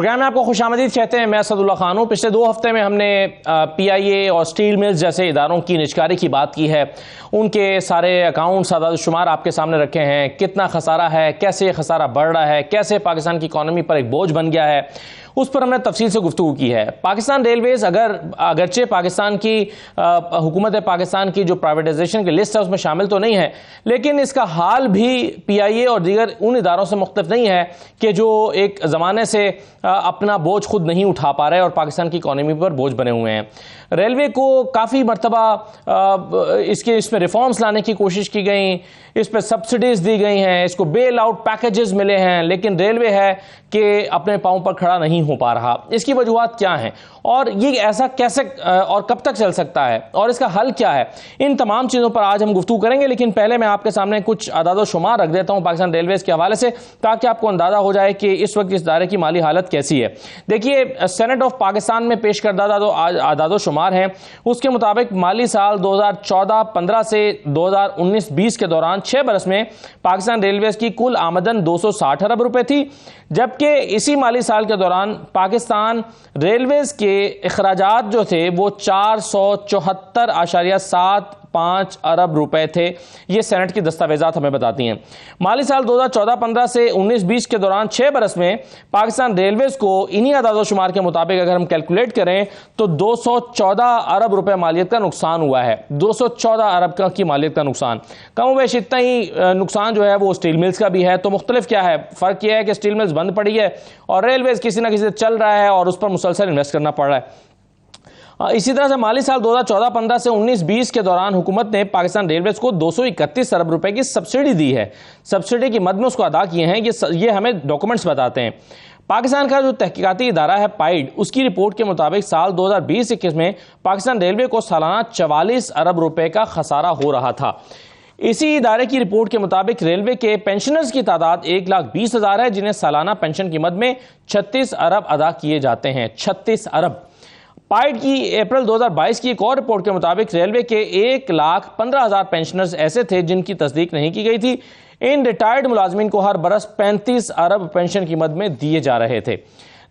Programme में आपको खुशामदीद कहते हैं। मैं असदुल्ला खान हूं। पिछले 2 हफ्ते में हमने PIA और स्टील मिल्स जैसे इदारों की निजकारी की बात की है। उनके सारे अकाउंट्स, आदाद शुमार आपके सामने रखे हैं। कितना खसारा है, कैसे खसारा बढ़ रहा है, कैसे पाकिस्तान की इकॉनमी पर एक बोझ बन गया है, उस पर हमने तफसील से गुफ्तगू की है। पाकिस्तान रेलवेज अगरचे पाकिस्तान की हुकूमत पाकिस्तान की जो प्राइवेटाइजेशन की लिस्ट है उसमें शामिल तो नहीं है, लेकिन इसका हाल भी PIA और दीगर उन इदारों से मुख्तलिफ नहीं है कि जो एक ज़माने से अपना बोझ खुद नहीं उठा पा रहे और पाकिस्तान की इकॉनमी पर बोझ बने हुए हैं। रेलवे को काफ़ी मरतबा इसमें रिफॉर्म्स लाने की कोशिश की गई, इस पर सब्सिडीज दी गई हैं, इसको बेल आउट पैकेजेस मिले हैं, लेकिन रेलवे है कि अपने पांव पर खड़ा नहीं हो पा रहा। इसकी वजूहात क्या हैं और ये ऐसा कैसे और कब तक चल सकता है और इसका हल क्या है, इन तमाम चीज़ों पर आज हम गुफ्तगू करेंगे। लेकिन पहले मैं आपके सामने कुछ आदाद शुमार रख देता हूँ पाकिस्तान रेलवेज के हवाले से, ताकि आपको अंदाजा हो जाए कि इस वक्त इस इदारे की माली हालत कैसी है। देखिए, सेनेट ऑफ पाकिस्तान में पेश करदा आदाद शुमार हैं, उसके मुताबिक माली साल 2014-15 से 2019-20 के दौरान 6 बरस में पाकिस्तान रेलवेज की कुल आमदन 260 अरब रुपए थी, जबकि इसी माली साल के दौरान पाकिस्तान रेलवेज के अखराजात जो थे वो 474.75 अरब रुपए थे। ये सेनेट की दस्तावेजात हमें बताती हैं। माली साल 2014-15 से 19-20 के दौरान 6 बरस में पाकिस्तान रेलवेज को इन्हीं आदाद शुमार के मुताबिक अगर हम कैलकुलेट करें तो 214 अरब रुपए मालियत का नुकसान हुआ है। 214 अरब की मालियत का नुकसान, कम वेश इतना ही नुकसान जो है वो स्टील मिल्स का भी है। तो मुख्तलिफ क्या है, फ़र्क यह है कि स्टील मिल्स बंद पड़ी है और रेलवेज किसी ना किसी से चल रहा है और उस पर मुसलसल इन्वेस्ट करना पड़ रहा है। इसी तरह से माली साल 2014-15 से 19-20 के दौरान हुकूमत ने पाकिस्तान रेलवेज को 231 अरब रुपए की सब्सिडी दी है। सब्सिडी की मद में उसको अदा किए हैं, ये हमें डॉक्यूमेंट्स बताते हैं। पाकिस्तान का जो तहकीकाती इदारा है पाइड, उसकी रिपोर्ट के मुताबिक साल 2020-21 में पाकिस्तान रेलवे को सालाना 44 अरब रुपए का खसारा हो रहा था। इसी इदारे की रिपोर्ट के मुताबिक रेलवे के पेंशनर्स की तादाद 1,20,000 है, जिन्हें सालाना पेंशन की मद में 36 अरब अदा किए जाते हैं। 36 अरब। पाइड की अप्रैल 2022 की एक और रिपोर्ट के मुताबिक रेलवे के 1,15,000 पेंशनर्स ऐसे थे जिनकी तस्दीक नहीं की गई थी। इन रिटायर्ड मुलाजमीन को हर बरस 35 अरब पेंशन की मद में दिए जा रहे थे।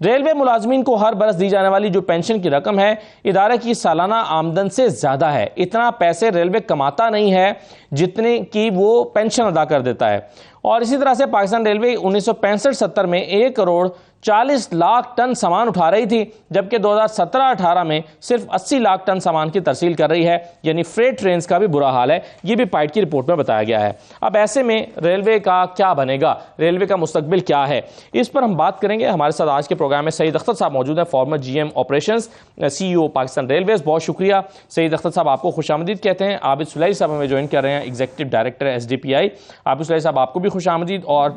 रेलवे मुलाजमीन को हर बरस दी जाने वाली जो पेंशन की रकम है इदारे की सालाना आमदन से ज्यादा है। इतना पैसे रेलवे कमाता नहीं है जितने की वो पेंशन अदा कर देता है। और इसी तरह से पाकिस्तान रेलवे 1965-70 में 1 करोड़ 40 लाख टन सामान उठा रही थी, जबकि 2017-18 में सिर्फ 80 लाख टन सामान की तरसील कर रही है। यानी फ्रेट ट्रेन्स का भी बुरा हाल है, ये भी पाइड की रिपोर्ट में बताया गया है। अब ऐसे में रेलवे का क्या बनेगा, रेलवे का मुस्तकबिल क्या है, इस पर हम बात करेंगे। हमारे साथ आज के प्रोग्राम में सईद अख्तर साहब मौजूद हैं, farmer GM operations, CEO Pakistan railways. बहुत शुक्रिया सईद अख्तर साहब, आपको खुशामदीद कहते हैं। आबिद सुलैही साहब हमें ज्वाइन कर रहे हैं, एग्जीक्यूटिव डायरेक्टर SDPI। आबिद सुलैही साहब, आपको भी खुशामदीद। और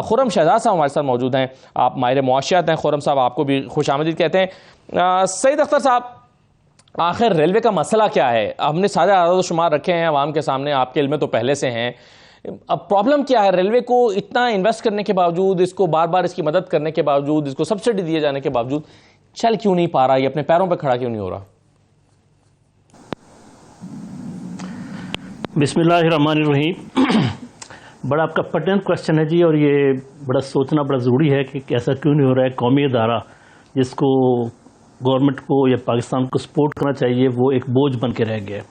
खुर्रम शहजाद साहब हमारे साथ मौजूद हैं, आप माहिर मुआशियात हैं। खुर्रम साहब, आपको भी खुशामदीद कहते हैं। सईद अख्तर साहब, आखिर रेलवे का मसला क्या है? हमने सारे आदाद शुमार रखे हैं आवाम के सामने, आपके इल्म में तो पहले से हैं। अब प्रॉब्लम क्या है? रेलवे को इतना इन्वेस्ट करने के बावजूद, इसको बार बार इसकी मदद करने के बावजूद, इसको सब्सिडी दिए जाने के बावजूद चल क्यों नहीं पा रहा, ये अपने पैरों पर खड़ा क्यों नहीं हो रहा? बिस्मिल्लाहिर्रहमानिर्रहीम। बड़ा आपका पर्टिनेंट क्वेश्चन है जी, और ये बड़ा सोचना बड़ा ज़रूरी है कि ऐसा क्यों नहीं हो रहा है। कौमी अदारा जिसको गवर्नमेंट को या पाकिस्तान को सपोर्ट करना चाहिए, वो एक बोझ बन के रह गया है।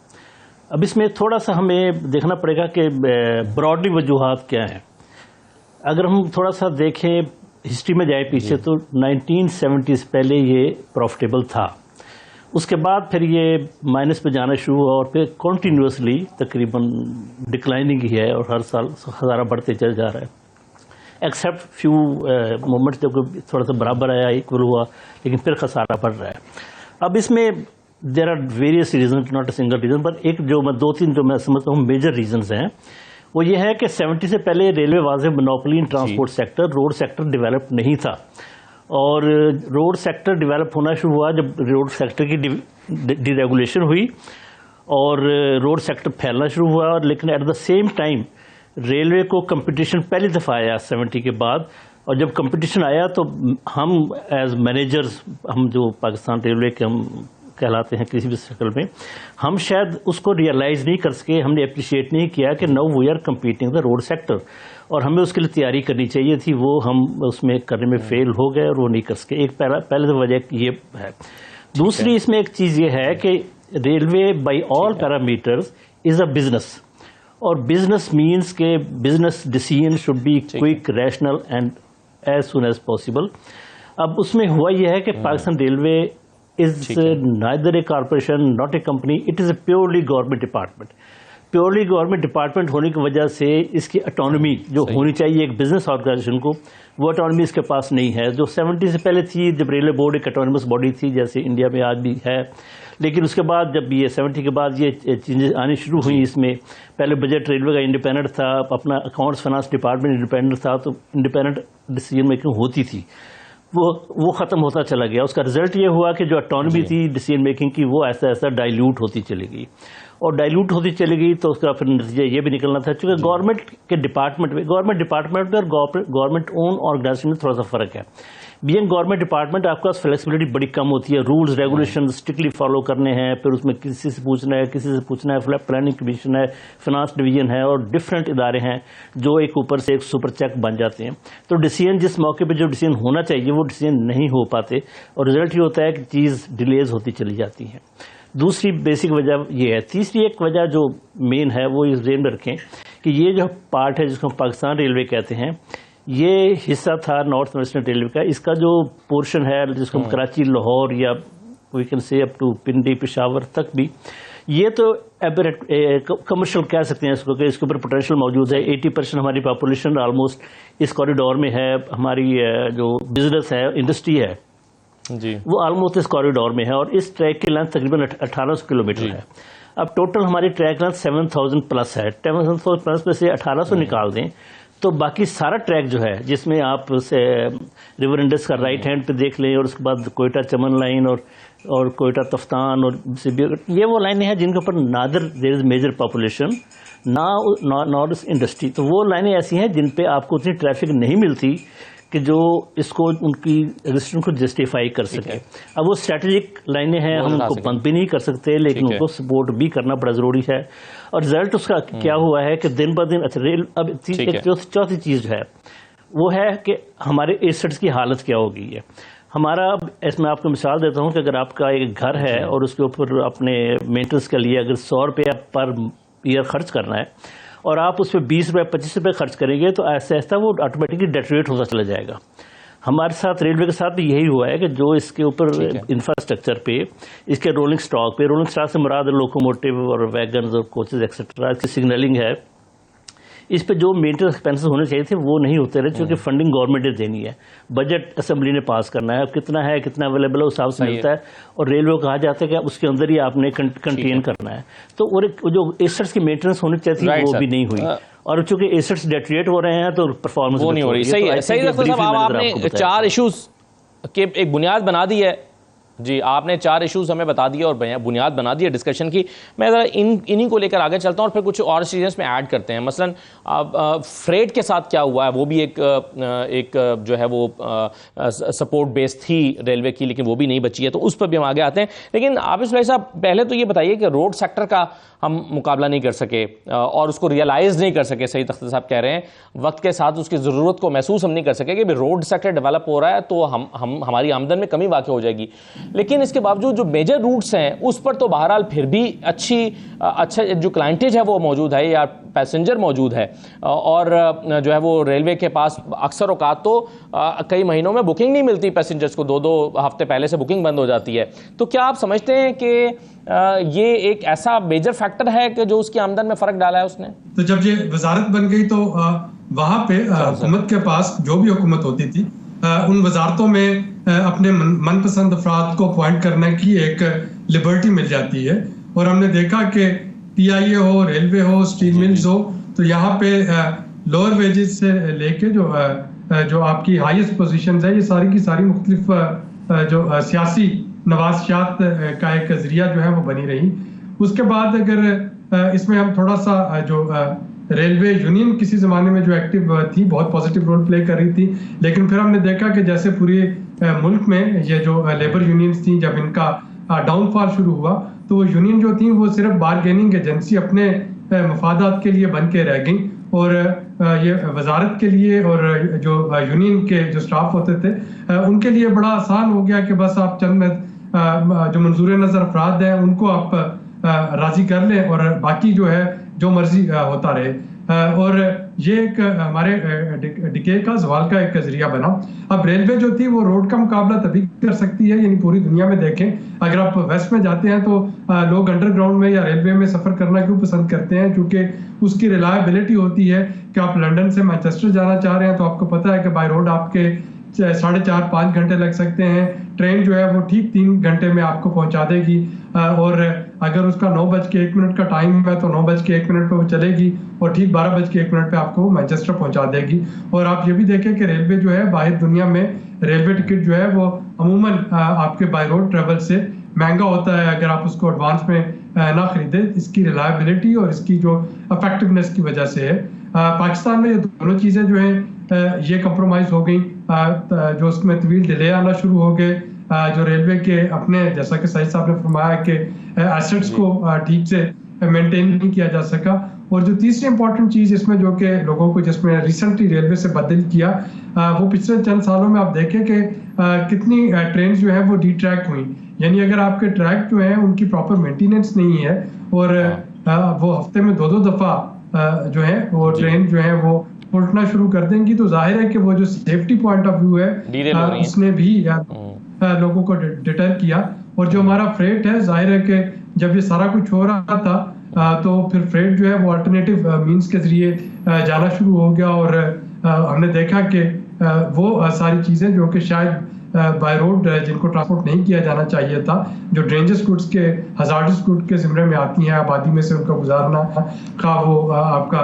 अब इसमें थोड़ा सा हमें देखना पड़ेगा कि ब्रॉडली वजूहात क्या हैं। अगर हम थोड़ा सा देखें, हिस्ट्री में जाए पीछे, तो 1970 से पहले ये प्रॉफिटेबल था। उसके बाद फिर ये माइनस पे जाना शुरू हुआ और फिर कॉन्टीन्यूसली तकरीबन डिक्लाइनिंग ही है और हर साल खसारा बढ़ते चल जा रहा है, एक्सेप्ट फ्यू मोमेंट्स जब थोड़ा सा बराबर आया, इक्वल हुआ, लेकिन फिर खसारा बढ़ रहा है। अब इसमें there are various reason, not a single reason, पर एक जो मैं 2-3 जो मैं समझता हूँ मेजर रीजन्स हैं, वो ये है कि 70 से पहले railway was a monopoly in transport sector. Road sector develop नहीं था, और रोड सेक्टर डेवलप होना शुरू हुआ जब रोड सेक्टर की डिरेगुलेशन हुई और रोड सेक्टर फैलना शुरू हुआ। और लेकिन at the same time railway को कंपटीशन पहली दफ़ा आया 70 के बाद, और जब कंपटीशन आया तो हम एज मैनेजर्स, हम जो पाकिस्तान रेलवे के हम कहलाते हैं किसी भी शक्ल में, हम शायद उसको रियलाइज़ नहीं कर सके, हमने अप्रिशिएट नहीं किया कि now we are competing the road sector. और हमें उसके लिए तैयारी करनी चाहिए थी, वो हम उसमें करने में फेल हो गए और वो नहीं कर सके। एक पहले तो वजह ये है। दूसरी इसमें एक चीज़ ये है कि railway by all parameters is a business, और बिजनेस मीन्स के business decision should be quick, rational and as soon as possible. अब उसमें हुआ यह है कि Pakistan railway is neither a corporation, not a company, it is a purely government department. Purely government department होने की वजह से इसकी ऑटोनॉमी जो होनी चाहिए एक बिजनेस ऑर्गेनाइजेशन को, वो ऑटोनॉमी इसके पास नहीं है, जो 70 से पहले थी, जब रेलवे बोर्ड एक ऑटोनमस बॉडी थी जैसे इंडिया में आज भी है। लेकिन उसके बाद जब ये 70 के बाद ये चेंजेस आनी शुरू हुई, इसमें पहले बजट रेलवे का इंडिपेंडेंट था, अपना अकाउंट्स फाइनेंस डिपार्टमेंट इंडिपेंडेंट था, तो इंडिपेंडेंट डिसीजन मेकिंग होती थी, वो ख़त्म होता चला गया। उसका रिजल्ट ये हुआ कि जो ऑटोनॉमी थी डिसीजन मेकिंग की, वो ऐसा ऐसा डाइल्यूट होती चली गई, और डाइल्यूट होती चली गई तो उसका फिर नतीजा ये भी निकलना था। चूँकि गवर्नमेंट के डिपार्टमेंट में, गवर्नमेंट डिपार्टमेंट में और गवर्नमेंट ओन ऑर्गेनाइजेशन में थोड़ा सा फ़र्क है। बीइंग गवर्नमेंट डिपार्टमेंट आपके पास फ्लेक्सिबिलिटी बड़ी कम होती है, रूल्स रेगुलेशन स्ट्रिक्टली फॉलो करने हैं, फिर उसमें किसी से पूछना है, किसी से पूछना है, प्लानिंग कमीशन है, फिनांस डिवीजन है, और डिफरेंट इदारे हैं जो एक ऊपर से एक सुपर चेक बन जाते हैं। तो डिसीजन जिस मौके पर जो डिसीजन होना चाहिए वो डिसीजन नहीं हो पाते, और रिजल्ट ये होता है कि चीज़ डिलेज होती चली जाती है। दूसरी बेसिक वजह ये है। तीसरी एक वजह जो मेन है वो इस जेन में रखें कि ये जो पार्ट है जिसको पाकिस्तान रेलवे कहते हैं, ये हिस्सा था नॉर्थ वेस्टर्न रेलवे का। इसका जो पोर्शन है जिसको हम कराची, लाहौर या we can say up to Pindi, Peshawar तक भी, ये तो कमर्शियल कह सकते हैं इसको, कि इसके ऊपर पोटेंशियल मौजूद है। 80% हमारी पॉपुलेशन ऑलमोस्ट इस कॉरिडोर में है। हमारी जो बिजनेस है, इंडस्ट्री है जी, वो ऑलमोस्ट इस कॉरिडोर में है, और इस ट्रैक की लेंथ तकरीबन 1800 किलोमीटर है। अब टोटल हमारी ट्रैक लेंथ 7000 प्लस है। 7000 प्लस में से 1800 निकाल दें तो बाकी सारा ट्रैक जो है, जिसमें आप से रिवर इंडस का राइट हैंड पे देख लें, और उसके बाद कोयटा चमन लाइन और कोयटा तफ्तान और ये वो लाइनें हैं जिनके ऊपर neither there is major population nor industry. तो वो लाइनें ऐसी हैं जिन पे आपको उतनी ट्रैफिक नहीं मिलती कि जो इसको उनकी एग्जिस्टेंस को जस्टिफाई कर सके। अब वो स्ट्रैटेजिक लाइनें हैं, हम उनको बंद भी नहीं कर सकते, लेकिन उनको सपोर्ट भी करना बड़ा ज़रूरी है। और रिजल्ट उसका क्या हुआ है कि दिन ब दिन, अच्छा रेल, अब एक चौथी चीज़ है वो है कि हमारे एसेट्स की हालत क्या हो गई है। हमारा, इसमें आपको मिसाल देता हूँ कि अगर आपका एक घर है और उसके ऊपर अपने मेंटेनेंस के लिए अगर 100 रुपया पर ईयर खर्च करना है, और आप उस पर 20 रुपये 25 रुपये खर्च करेंगे, तो ऐसा ऐसा वो ऑटोमेटिकली डेटरेट होता चला जाएगा। हमारे साथ रेलवे के साथ भी यही हुआ है कि जो इसके ऊपर इंफ्रास्ट्रक्चर पे, इसके रोलिंग स्टॉक से मुराद लोकोमोटिव और वैगन्स और कोचेज एक्सेट्रा, इसकी सिग्नलिंग है, इस पे जो मेंटेनेंस एक्सपेंसेस होने चाहिए थे वो नहीं होते रहे, क्योंकि फंडिंग गवर्नमेंट ने देनी है, बजट असेंबली ने पास करना है, कितना है कितना अवेलेबल है उस हिसाब से मिलता है, और रेलवे को कहा जाता है कि उसके अंदर ही आपने कंटेन करना है। तो और जो एसेट्स की मेंटेनेंस होनी चाहिए थी वो भी नहीं हुई, और चूंकि एसेट्स डेटरेट हो रहे हैं तो परफॉर्मेंस वो नहीं हो रही। सही है, सही डॉक्टर साहब, आपने 4 इश्यूज के एक बुनियाद बना दी है जी, आपने 4 इश्यूज हमें बता दिए और बुनियाद बना दी है डिस्कशन की। मैं ज़रा इन्हीं को लेकर आगे चलता हूँ और फिर कुछ और चीज़ें में ऐड करते हैं। मसलन फ्रेट के साथ क्या हुआ है, वो भी एक जो है वो सपोर्ट बेस थी रेलवे की, लेकिन वो भी नहीं बची है, तो उस पर भी हम आगे आते हैं। लेकिन आबिद भाई साहब, पहले तो ये बताइए कि रोड सेक्टर का हम मुकाबला नहीं कर सके और उसको रियलाइज़ नहीं कर सके, सही तख्त साहब कह रहे हैं, वक्त के साथ उसकी ज़रूरत को महसूस हम नहीं कर सके कि रोड सेक्टर डेवलप हो रहा है तो हमारी आमदन में कमी वाक़ हो जाएगी। लेकिन इसके बावजूद जो मेजर रूट्स हैं उस पर तो बहरहाल फिर भी अच्छा जो क्लाइंटेज है वो मौजूद है या पैसेंजर मौजूद है, और जो है वो रेलवे के पास अक्सर औकात तो कई महीनों में बुकिंग नहीं मिलती पैसेंजर्स को, 2-2 हफ्ते पहले से बुकिंग बंद हो जाती है। तो क्या आप समझते हैं कि ये एक ऐसा मेजर फैक्टर है कि जो उसकी आमदन में फ़र्क डाला है उसने? तो जब ये वजारत बन गई तो वहाँ पे हुकूमत के पास जो भी हुकूमत होती थी, उन वजारतों में अपने मनपसंद अफराद को अपॉइंट करने की एक लिबर्टी मिल जाती है। और हमने देखा कि PIA हो, रेलवे हो, स्टील मिल्स हो, तो यहाँ पे लोअर वेजेस से लेके जो आपकी हाईएस्ट पोजीशंस है, ये सारी की सारी मुख्तलिफ जो सियासी नवासियात का एक जरिया जो है वो बनी रही। उसके बाद अगर इसमें हम थोड़ा सा जो रेलवे यूनियन किसी ज़माने में जो एक्टिव थी, बहुत पॉजिटिव रोल प्ले कर रही थी, लेकिन फिर हमने देखा कि जैसे पूरे मुल्क में ये जो लेबर यूनियंस थी, जब इनका डाउनफॉल शुरू हुआ तो वो यूनियन जो थी वो सिर्फ बारगेनिंग एजेंसी, अपने मफादात के लिए बन के रह गई, और ये वजारत के लिए और जो यूनियन के जो स्टाफ होते थे उनके लिए बड़ा आसान हो गया कि बस आप चंद में जो मंजूर नजर अफराद हैं उनको आप राजी कर लें और बाकी जो है जो मर्जी होता रहे। और ये एक हमारे डिके का सवाल का एक जरिया बना। अब रेलवे जो थी वो रोड का मुकाबला तभी कर सकती है, यानी पूरी दुनिया में देखें, अगर आप वेस्ट में जाते हैं तो लोग अंडरग्राउंड में या रेलवे में सफर करना क्यों पसंद करते हैं, क्योंकि उसकी रिलायबिलिटी होती है कि आप लंदन से मैनचेस्टर जाना चाह रहे हैं तो आपको पता है कि बाय रोड आपके 4.5-5 घंटे लग सकते हैं, ट्रेन जो है वो ठीक 3 घंटे में आपको पहुंचा देगी, और अगर उसका 9:01 का टाइम है तो 9:01 पे वो चलेगी और ठीक 12:01 पे आपको मैनचेस्टर पहुंचा देगी। और आप ये भी देखें कि रेलवे जो है बाहर दुनिया में रेलवे टिकट जो है वो अमूमन आपके बाय रोड ट्रेवल से महंगा होता है अगर आप उसको एडवांस में ना खरीदे। इसकी रिलायबिलिटी और इसकी जो इफेक्टिवनेस की वजह से है। पाकिस्तान में ये दोनों चीज़ें जो हैं ये कंप्रोमाइज़ हो गई, जो उसमें तवील डिले आना शुरू हो गए, जो रेलवे के अपने, जैसा कि सईद साहब ने फरमाया कि एसेट्स को ठीक से मेंटेन नहीं किया जा सका। और जो तीसरी इंपॉर्टेंट चीज़ इसमें जो कि लोगों को जिसमें रिसेंटली रेलवे से बदल किया वो पिछले चंद सालों में आप देखें कि कितनी ट्रेन जो है वो डी ट्रैक हुई, यानी अगर आपके ट्रैक जो है उनकी प्रॉपर मेंटेनेंस नहीं है और वो हफ्ते में 2-2 दफ़ा जो है वो ट्रेन जो है वो उल्टना शुरू कर देंगी, तो जाहिर है कि वो जो सेफ्टी पॉइंट ऑफ व्यू है उसने भी लोगों को डिटर किया। और जो हमारा फ्रेट है, जाहिर है कि जब ये सारा कुछ हो रहा था तो फिर फ्रेट जो है वो अल्टरनेटिव मींस के जरिए जाना शुरू हो गया और हमने देखा कि वो सारी चीज़ें जो कि शायद बाय रोड जिनको ट्रांसपोर्ट नहीं किया जाना चाहिए था, जो डेंजरस गुड्स के, हजार्डस गुड के ज़िम्मे में आती हैं, आबादी में से उनका गुजारना, खा वो आपका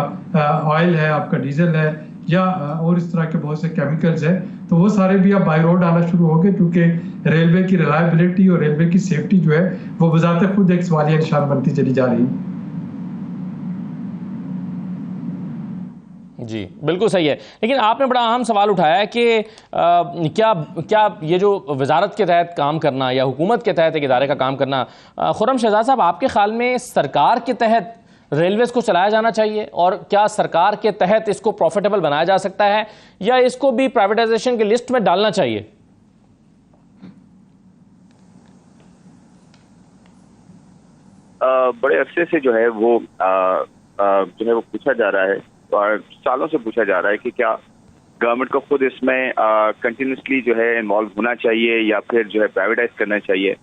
ऑयल है, आपका डीजल है या और इस तरह के बहुत से केमिकल्स हैं, तो वो सारे भी अब बाय रोड आना शुरू हो गए, क्योंकि रेलवे की रिलायबिलिटी और रेलवे की सेफ्टी जो है वो बजाते खुद एक सवालिया निशान बनती चली जा रही है। जी बिल्कुल सही है, लेकिन आपने बड़ा अहम सवाल उठाया है कि क्या ये जो वजारत के तहत काम करना या हुकूमत के तहत एक इदारे का काम करना, खुर्रम शहजाद साहब, आपके ख्याल में सरकार के तहत रेलवेज़ को चलाया जाना चाहिए, और क्या सरकार के तहत इसको प्रॉफिटेबल बनाया जा सकता है या इसको भी प्राइवेटाइजेशन की लिस्ट में डालना चाहिए? बड़े अरसे से जो है वो पूछा जा रहा है और सालों से पूछा जा रहा है कि क्या गवर्नमेंट को खुद इसमें कंटिन्यूसली जो है इन्वॉल्व होना चाहिए या फिर जो है प्राइवेटाइज करना चाहिए।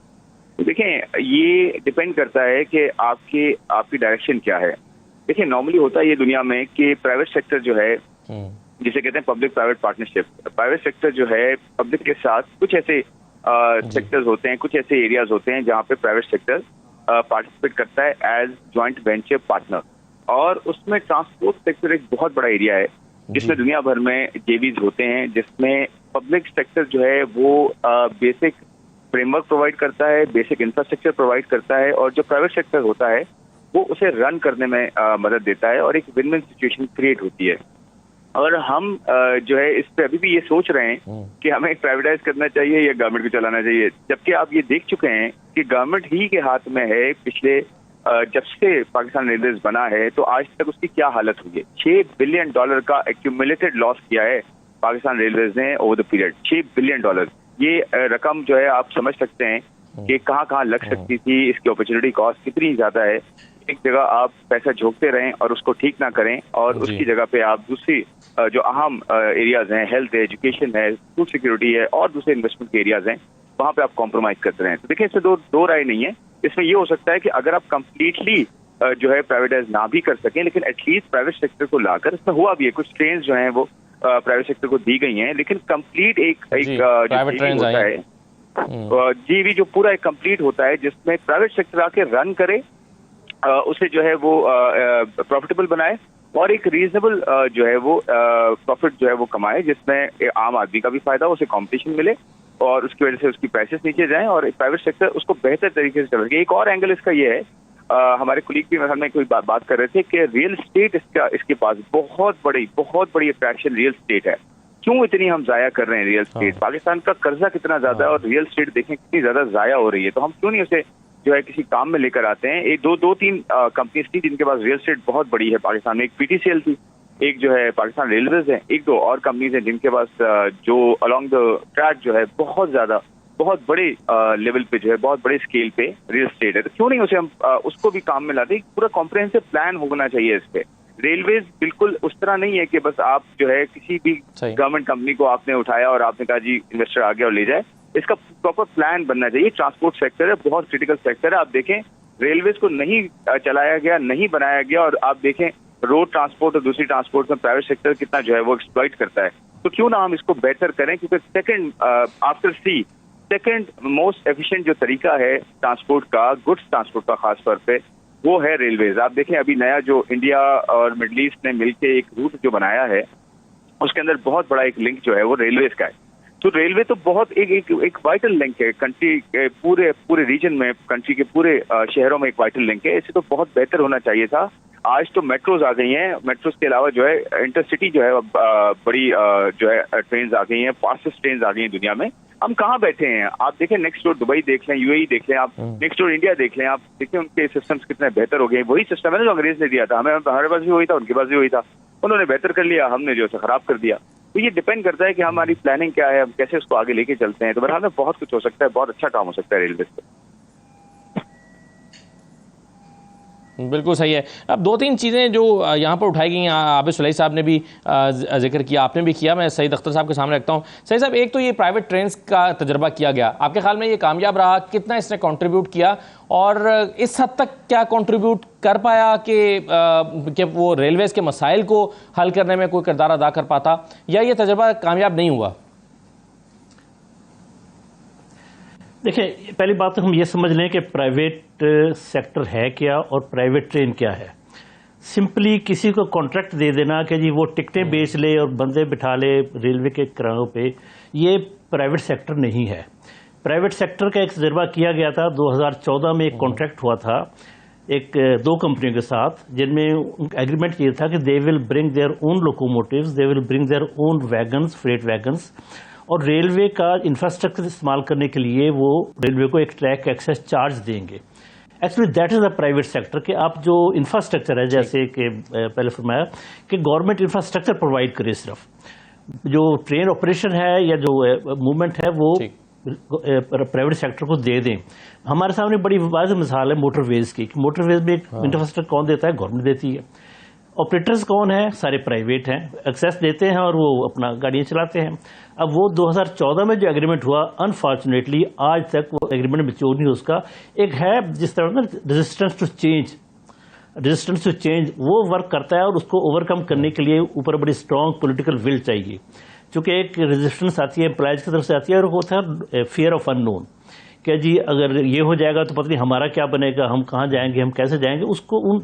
तो देखें, ये डिपेंड करता है कि आपकी डायरेक्शन क्या है। देखिए, नॉर्मली होता है ये दुनिया में कि प्राइवेट सेक्टर जो है, जिसे कहते हैं public private partnership, private sector जो है पब्लिक के साथ कुछ ऐसे सेक्टर्स होते हैं, कुछ ऐसे एरियाज होते हैं जहाँ पे प्राइवेट सेक्टर पार्टिसिपेट करता है एज ज्वाइंट वेंचर पार्टनर, और उसमें ट्रांसपोर्ट सेक्टर एक बहुत बड़ा एरिया है जिसमें दुनिया भर में जेवीज होते हैं, जिसमें पब्लिक सेक्टर जो है वो बेसिक फ्रेमवर्क प्रोवाइड करता है, बेसिक इंफ्रास्ट्रक्चर प्रोवाइड करता है, और जो प्राइवेट सेक्टर होता है वो उसे रन करने में मदद देता है और एक विन विन सिचुएशन क्रिएट होती है। और हम जो है इस पे अभी भी ये सोच रहे हैं कि हमें प्राइवेटाइज करना चाहिए या गवर्नमेंट को चलाना चाहिए, जबकि आप ये देख चुके हैं कि गवर्नमेंट ही के हाथ में है। पिछले जब से पाकिस्तान रेलवेज बना है तो आज तक उसकी क्या हालत हुई है। $6 बिलियन का एक्यूमुलेटेड लॉस किया है पाकिस्तान रेलवेज ने ओवर द पीरियड। $6 बिलियन, ये रकम जो है आप समझ सकते हैं कि कहाँ लग सकती थी, इसकी अपॉर्चुनिटी कॉस्ट कितनी ज्यादा है। एक जगह आप पैसा झोंकते रहें और उसको ठीक ना करें, और उसकी जगह पे आप दूसरी जो अहम एरियाज हैं, हेल्थ है, एजुकेशन है, फूड सिक्योरिटी है और दूसरे इन्वेस्टमेंट के एरियाज हैं, वहां पे आप कॉम्प्रोमाइज करते रहें। तो देखिए, इसमें दो राय नहीं है। इसमें ये हो सकता है कि अगर आप कंप्लीटली जो है प्राइवेटाइज ना भी कर सकें, लेकिन एटलीस्ट प्राइवेट सेक्टर को लाकर, इसमें हुआ भी है, कुछ ट्रेन जो हैं वो प्राइवेट सेक्टर को दी गई हैं, लेकिन कंप्लीट एक होता है जीवी जो पूरा एक कंप्लीट होता है जिसमें प्राइवेट सेक्टर आके रन करे, उसे जो है वो प्रॉफिटेबल बनाए और एक रीजनेबल जो है वो प्रॉफिट जो है वो कमाए, जिसमें आम आदमी का भी फायदा, उसे कॉम्पिटिशन मिले और उसकी वजह से उसकी प्राइसेस नीचे जाएं और प्राइवेट सेक्टर उसको बेहतर तरीके से चल सके। एक और एंगल इसका ये है, हमारे कुलीग भी में कोई बात कर रहे थे कि रियल स्टेट इसके पास बहुत बड़ी अट्रैक्शन रियल स्टेट है। क्यों इतनी हम जाया कर रहे हैं रियल स्टेट? पाकिस्तान का कर्जा कितना ज्यादा है और रियल स्टेट देखें कितनी ज्यादा जाया हो रही है, तो हम क्यों नहीं उसे जो है किसी काम में लेकर आते हैं। एक दो तीन कंपनीज थी जिनके पास रियल स्टेट बहुत बड़ी है पाकिस्तान में। एक PTCL थी, एक जो है पाकिस्तान रेलवेज है, एक दो और कंपनीज हैं जिनके पास जो अलोंग द ट्रैक जो है बहुत बड़े लेवल पे जो है, बहुत बड़े स्केल पे रियल एस्टेट है। तो क्यों नहीं उसे हम उसको भी काम में लाते? पूरा कॉम्प्रिहेंसिव प्लान होना चाहिए इस पे। रेलवेज बिल्कुल उस तरह नहीं है कि बस आप जो है किसी भी गवर्नमेंट कंपनी को आपने उठाया और आपने कहा जी इन्वेस्टर आ गया और ले जाए। इसका प्रॉपर प्लान बनना चाहिए। ट्रांसपोर्ट सेक्टर है, बहुत क्रिटिकल सेक्टर है। आप देखें रेलवेज को नहीं चलाया गया, नहीं बनाया गया, और आप देखें रोड ट्रांसपोर्ट और दूसरी ट्रांसपोर्ट में प्राइवेट सेक्टर कितना जो है वो एक्सप्लॉइट करता है। तो क्यों ना हम इसको बेहतर करें, क्योंकि सेकंड आफ्टर सी सेकंड मोस्ट एफिशिएंट जो तरीका है ट्रांसपोर्ट का, गुड्स ट्रांसपोर्ट का खास तौर पे, वो है रेलवेज। आप देखें अभी नया जो इंडिया और मिडल ईस्ट ने मिलकर एक रूट जो बनाया है, उसके अंदर बहुत बड़ा एक लिंक जो है वो रेलवेज का है। तो रेलवे तो बहुत एक वाइटल लिंक है कंट्री के पूरे रीजन में, कंट्री के पूरे शहरों में एक वाइटल लिंक है। इसे तो बहुत बेहतर होना चाहिए था। आज तो मेट्रोज आ गई हैं, मेट्रोज के अलावा जो है इंटरसिटी जो है बड़ी जो है ट्रेन आ गई हैं, फास्टेस्ट ट्रेन आ गई हैं दुनिया में। हम कहाँ बैठे हैं? आप देखें नेक्स्ट डोर दुबई देख लें, यूएई देख लें, आप नेक्स्ट डोर इंडिया देख लें, आप देखें उनके सिस्टम्स कितने बेहतर हो गए। वही सिस्टम है ना जो अंग्रेज ने दिया था हमें, हमारे पास भी वही था, उनके पास भी वही था। उन्होंने बेहतर कर लिया, हमने जो है खराब कर दिया। तो ये डिपेंड करता है कि हमारी प्लानिंग क्या है, हम कैसे उसको आगे लेके चलते हैं। तो बहरहाल में बहुत कुछ हो सकता है, बहुत अच्छा काम हो सकता है रेलवे पे। बिल्कुल सही है। अब दो तीन चीज़ें जो यहाँ पर उठाई गई हैं, आबिद सुलही साहब ने भी जिक्र किया, आपने भी किया, मैं सईद अख्तर साहब के सामने रखता हूँ। सईद साहब, एक तो ये प्राइवेट ट्रेन्स का तजर्बा किया गया, आपके ख्याल में ये कामयाब रहा? कितना इसने कंट्रीब्यूट किया और इस हद तक क्या कंट्रीब्यूट कर पाया कि वो रेलवेज़ के मसाइल को हल करने में कोई किरदार अदा कर पाता, या ये तजर्बा कामयाब नहीं हुआ? देखिए, पहली बात तो हम ये समझ लें कि प्राइवेट सेक्टर है क्या और प्राइवेट ट्रेन क्या है। सिंपली किसी को कॉन्ट्रैक्ट दे देना कि जी वो टिकटें बेच ले और बंदे बिठा ले रेलवे के किरायों पे, ये प्राइवेट सेक्टर नहीं है। प्राइवेट सेक्टर का एक तजर्बा किया गया था 2014 में। एक कॉन्ट्रैक्ट हुआ था दो कंपनियों के साथ, जिनमें एग्रीमेंट ये था कि they will bring their own locomotives, they will bring their own wagons, freight wagons, और रेलवे का इंफ्रास्ट्रक्चर इस्तेमाल करने के लिए वो रेलवे को एक ट्रैक एक्सेस चार्ज देंगे। Actually that is a private sector कि आप जो इंफ्रास्ट्रक्चर है, जैसे कि पहले फरमाया कि गवर्नमेंट इंफ्रास्ट्रक्चर प्रोवाइड करे, सिर्फ जो ट्रेन ऑपरेशन है या जो मूवमेंट है वो प्राइवेट सेक्टर को दे दें। हमारे सामने बड़ी वाज़ेह मिसाल है मोटरवेज की। मोटरवेज में इंफ्रास्ट्रक्चर कौन देता है? गवर्नमेंट देती है। ऑपरेटर्स कौन है? सारे प्राइवेट हैं, एक्सेस देते हैं और वो अपना गाड़ियाँ चलाते हैं। अब वो 2014 में जो एग्रीमेंट हुआ, अनफॉर्चुनेटली आज तक वो एग्रीमेंट मैच्योर नहीं। उसका एक है जिस तरह ना रेजिस्टेंस टू चेंज वो वर्क करता है, और उसको ओवरकम करने के लिए ऊपर बड़ी स्ट्रॉन्ग पॉलिटिकल विल चाहिए। क्योंकि एक रेजिस्टेंस आती है एम्प्लॉयज की तरफ से आती है, और वो होता है फियर ऑफ अननोन, क्या जी अगर ये हो जाएगा तो पता नहीं हमारा क्या बनेगा, हम कहाँ जाएंगे, हम कैसे जाएंगे। उसको उन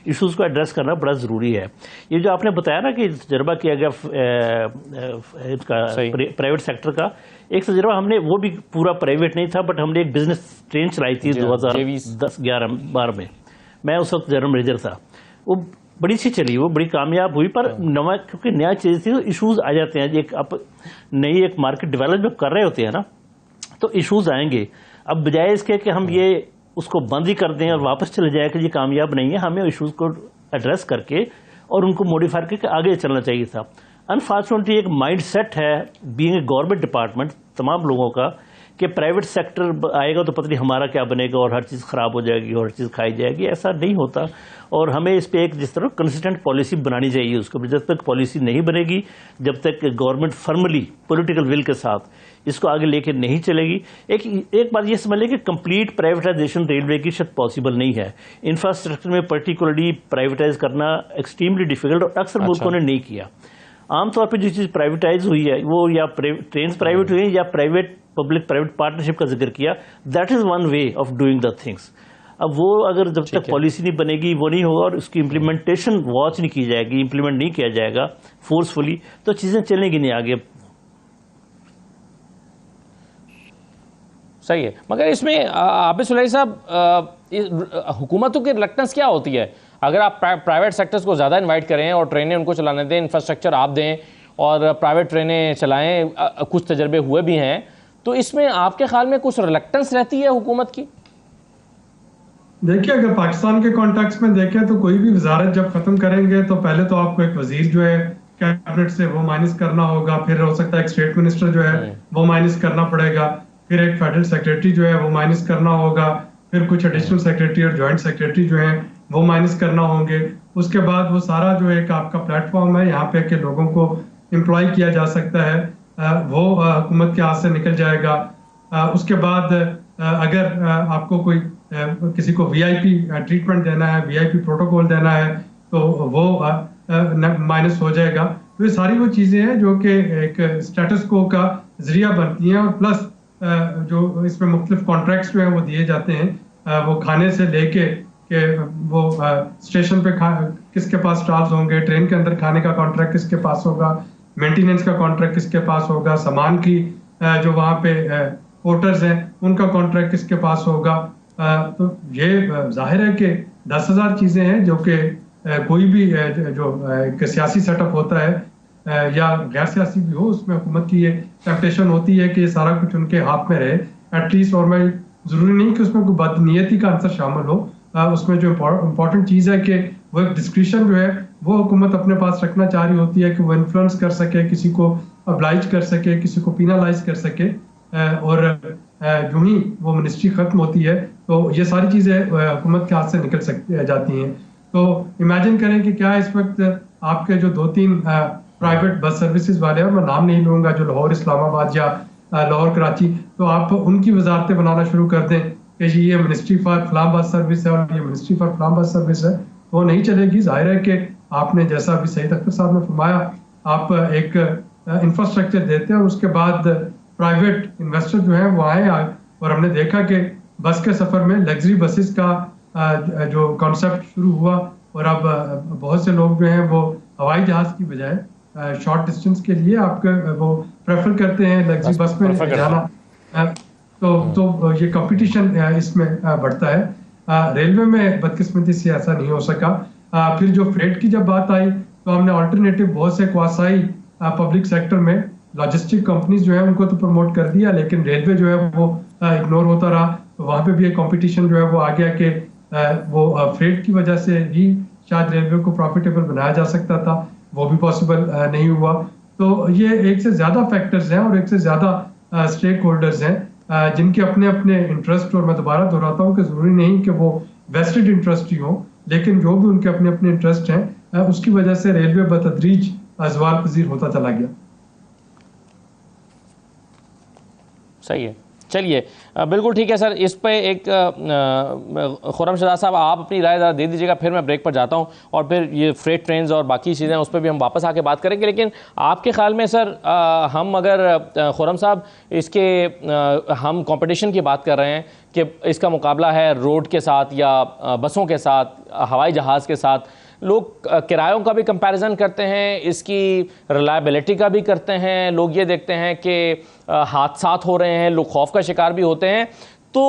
इश्यूज को एड्रेस करना बड़ा ज़रूरी है। ये जो आपने बताया ना कि तजर्बा किया गया प्राइवेट सेक्टर का, एक तजर्बा हमने, वो भी पूरा प्राइवेट नहीं था, बट हमने एक बिजनेस ट्रेन चलाई थी 2010-11-12 में। मैं उस वक्त जनरल मैनेजर था। वो बड़ी सी चली, वो बड़ी कामयाब हुई, पर नवा क्योंकि नया चीज़ थी तो इशूज़ आ जाते हैं। आप नई एक मार्केट डेवलप कर रहे होते हैं ना, तो इश्यूज आएंगे। अब बजाय इसके कि हम ये उसको बंद ही कर दें और वापस चले जाए कि ये कामयाब नहीं है, हमें इश्यूज को एड्रेस करके और उनको मॉडिफाई करके आगे चलना चाहिए था। अनफॉर्चुनेटली एक माइंड सेट है बीइंग ए गवर्नमेंट डिपार्टमेंट तमाम लोगों का कि प्राइवेट सेक्टर आएगा तो पता नहीं हमारा क्या बनेगा और हर चीज़ ख़राब हो जाएगी और हर चीज़ खाई जाएगी। ऐसा नहीं होता, और हमें इस पे एक जिस तरह कंसिस्टेंट पॉलिसी बनानी चाहिए। उसको जब तक पॉलिसी नहीं बनेगी, जब तक गवर्नमेंट फर्मली पॉलिटिकल विल के साथ इसको आगे लेके नहीं चलेगी। एक बात ये समझ लें कि कंप्लीट प्राइवेटाइजेशन रेलवे की शायद पॉसिबल नहीं है। इंफ्रास्ट्रक्चर में पर्टिकुलरली प्राइवेटाइज करना एक्सट्रीमली डिफिकल्ट, और अक्सर मुल्कों ने नहीं किया। आमतौर पर जो चीज़ प्राइवेटाइज हुई है वो या ट्रेन प्राइवेट हुई है या प्राइवेट पब्लिक प्राइवेट पार्टनरशिप का जिक्र किया। That is one way of doing the things. अब वो अगर जब तक पॉलिसी नहीं बनेगी, वो नहीं होगा और उसकी इम्प्लीमेंटेशन वॉच नहीं की जाएगी, इम्प्लीमेंट नहीं किया जाएगा फोर्सफुली, तो चीज़ें चलेंगी नहीं आगे। सही है, मगर इसमें आबिद सुलही साहब, हुकूमतों की रिलक्टेंस क्या होती है? अगर आप प्राइवेट सेक्टर्स को ज़्यादा इन्वाइट करें और ट्रेनें उनको चलाने दें, इंफ्रास्ट्रक्चर आप दें और प्राइवेट ट्रेनें चलाएं, कुछ तजर्बे हुए भी हैं, तो इसमें आपके ख्याल में कुछ रिलक्टेंस रहती है हुकूमत की? देखिए, अगर पाकिस्तान के कॉन्टेक्स्ट में देखें तो कोई भी वजारत जब खत्म करेंगे तो पहले तो आपको एक वजीर जो है कैबिनेट से वो माइनस करना होगा, फिर हो सकता है एक स्टेट मिनिस्टर जो है वो माइनस करना पड़ेगा, फिर एक फेडरल सेक्रेटरी जो है वो माइनस करना होगा, फिर कुछ एडिशनल सेक्रेटरी और जॉइंट सेक्रेटरी जो है वो माइनस करना होंगे। उसके बाद वो सारा जो एक आपका प्लेटफॉर्म है यहाँ पे के लोगों को एम्प्लॉय किया जा सकता है, वो हुकूमत के हाथ से निकल जाएगा। उसके बाद अगर आपको कोई किसी को वीआईपी ट्रीटमेंट देना है, वीआईपी प्रोटोकॉल देना है, तो वो माइनस हो जाएगा। तो ये सारी वो चीज़ें हैं जो कि एक स्टेटस को का जरिया बनती हैं, और प्लस जो इसमें मुख्तलिफ कॉन्ट्रैक्ट्स जो हैं वो दिए जाते हैं, वो खाने से लेके कि वो स्टेशन पे किसके पास स्टॉल्स होंगे, ट्रेन के अंदर खाने का कॉन्ट्रैक्ट किसके पास होगा, मेंटेनेंस का कॉन्ट्रैक्ट किसके पास होगा, सामान की जो वहाँ पे पोर्टर्स हैं उनका कॉन्ट्रैक्ट किसके पास होगा। तो ये जाहिर है कि 10,000 चीज़ें हैं जो कि कोई भी जो एक सियासी सेटअप होता है या गैर सियासी भी हो, उसमें हुकूमत की ये टेम्पटेशन होती है कि सारा कुछ उनके हाथ में रहे एटलीस्ट। और मैं ज़रूरी नहीं कि उसमें कोई बदनीयती का आंसर शामिल हो, उसमें जो इम्पोर्टेंट चीज़ है कि वो एक डिस्क्रिप्शन जो है वो हुकूमत अपने पास रखना चाह रही होती है कि वो इन्फ्लुएंस कर सके, किसी को अब्लाइज कर सके, किसी को पिनलाइज कर सके। और जो ही वो मिनिस्ट्री खत्म होती है तो ये सारी चीज़ें हुकूमत के हाथ से निकल जाती हैं। तो इमेजिन करें कि क्या इस वक्त आपके जो 2-3 प्राइवेट बस सर्विसेज वाले हैं, मैं नाम नहीं लूँगा, जो लाहौर इस्लामाबाद या लाहौर कराची, तो आप उनकी वजारतें बनाना शुरू कर दें कि जी ये मिनिस्ट्री फॉर फलां बस सर्विस है और ये मिनिस्ट्री फॉर फलां बस सर्विस है, तो वो नहीं चलेगी। जाहिर है कि आपने जैसा अभी सईद अख्तर साहब ने फरमाया, आप एक इंफ्रास्ट्रक्चर देते हैं और उसके बाद प्राइवेट इन्वेस्टर जो है वो आए, और हमने देखा कि बस के सफ़र में लग्जरी बसेस का जो कॉन्सेप्ट शुरू हुआ, और अब बहुत से लोग जो हैं वो हवाई जहाज़ की बजाय शॉर्ट डिस्टेंस के लिए आपके वो प्रेफर करते हैं लग्जरी बस में जाना। तो ये कंपटीशन इसमें बढ़ता है। रेलवे में बदकिस्मती से ऐसा नहीं हो सका। फिर जो फ्रेट की जब बात आई तो हमने अल्टरनेटिव बहुत से क्वासाई पब्लिक सेक्टर में लॉजिस्टिक कंपनीज जो है उनको तो प्रमोट कर दिया, लेकिन रेलवे जो है वो इग्नोर होता रहा। तो वहाँ पे भी एक कंपटीशन जो है वो आ गया कि वो फ्रेट की वजह से ही शायद रेलवे को प्रॉफिटेबल बनाया जा सकता था, वो भी पॉसिबल नहीं हुआ। तो ये एक से ज़्यादा फैक्टर्स हैं और एक से ज़्यादा स्टेक होल्डर्स हैं जिनके अपने अपने इंटरेस्ट, और मैं दोबारा दोहराता हूँ कि ज़रूरी नहीं कि वो वेस्टेड इंटरेस्ट ही हो, लेकिन जो भी उनके अपने अपने इंटरेस्ट हैं उसकी वजह से रेलवे बतदरीज ज़वाल पजीर होता चला गया। सही है, चलिए बिल्कुल ठीक है सर। इस पे एक खुर्रम शहजाद साहब आप अपनी राय ज़रा दे दीजिएगा, फिर मैं ब्रेक पर जाता हूँ और फिर ये फ्रेट ट्रेन्स और बाकी चीज़ें उस पर भी हम वापस आके बात करेंगे। लेकिन आपके ख्याल में सर हम अगर खुर्रम साहब इसके हम कंपटीशन की बात कर रहे हैं कि इसका मुकाबला है रोड के साथ या बसों के साथ, हवाई जहाज़ के साथ, लोग किरायों का भी कंपैरिजन करते हैं, इसकी रिलायबिलिटी का भी करते हैं, लोग ये देखते हैं कि हादसात हो रहे हैं, लोग खौफ का शिकार भी होते हैं। तो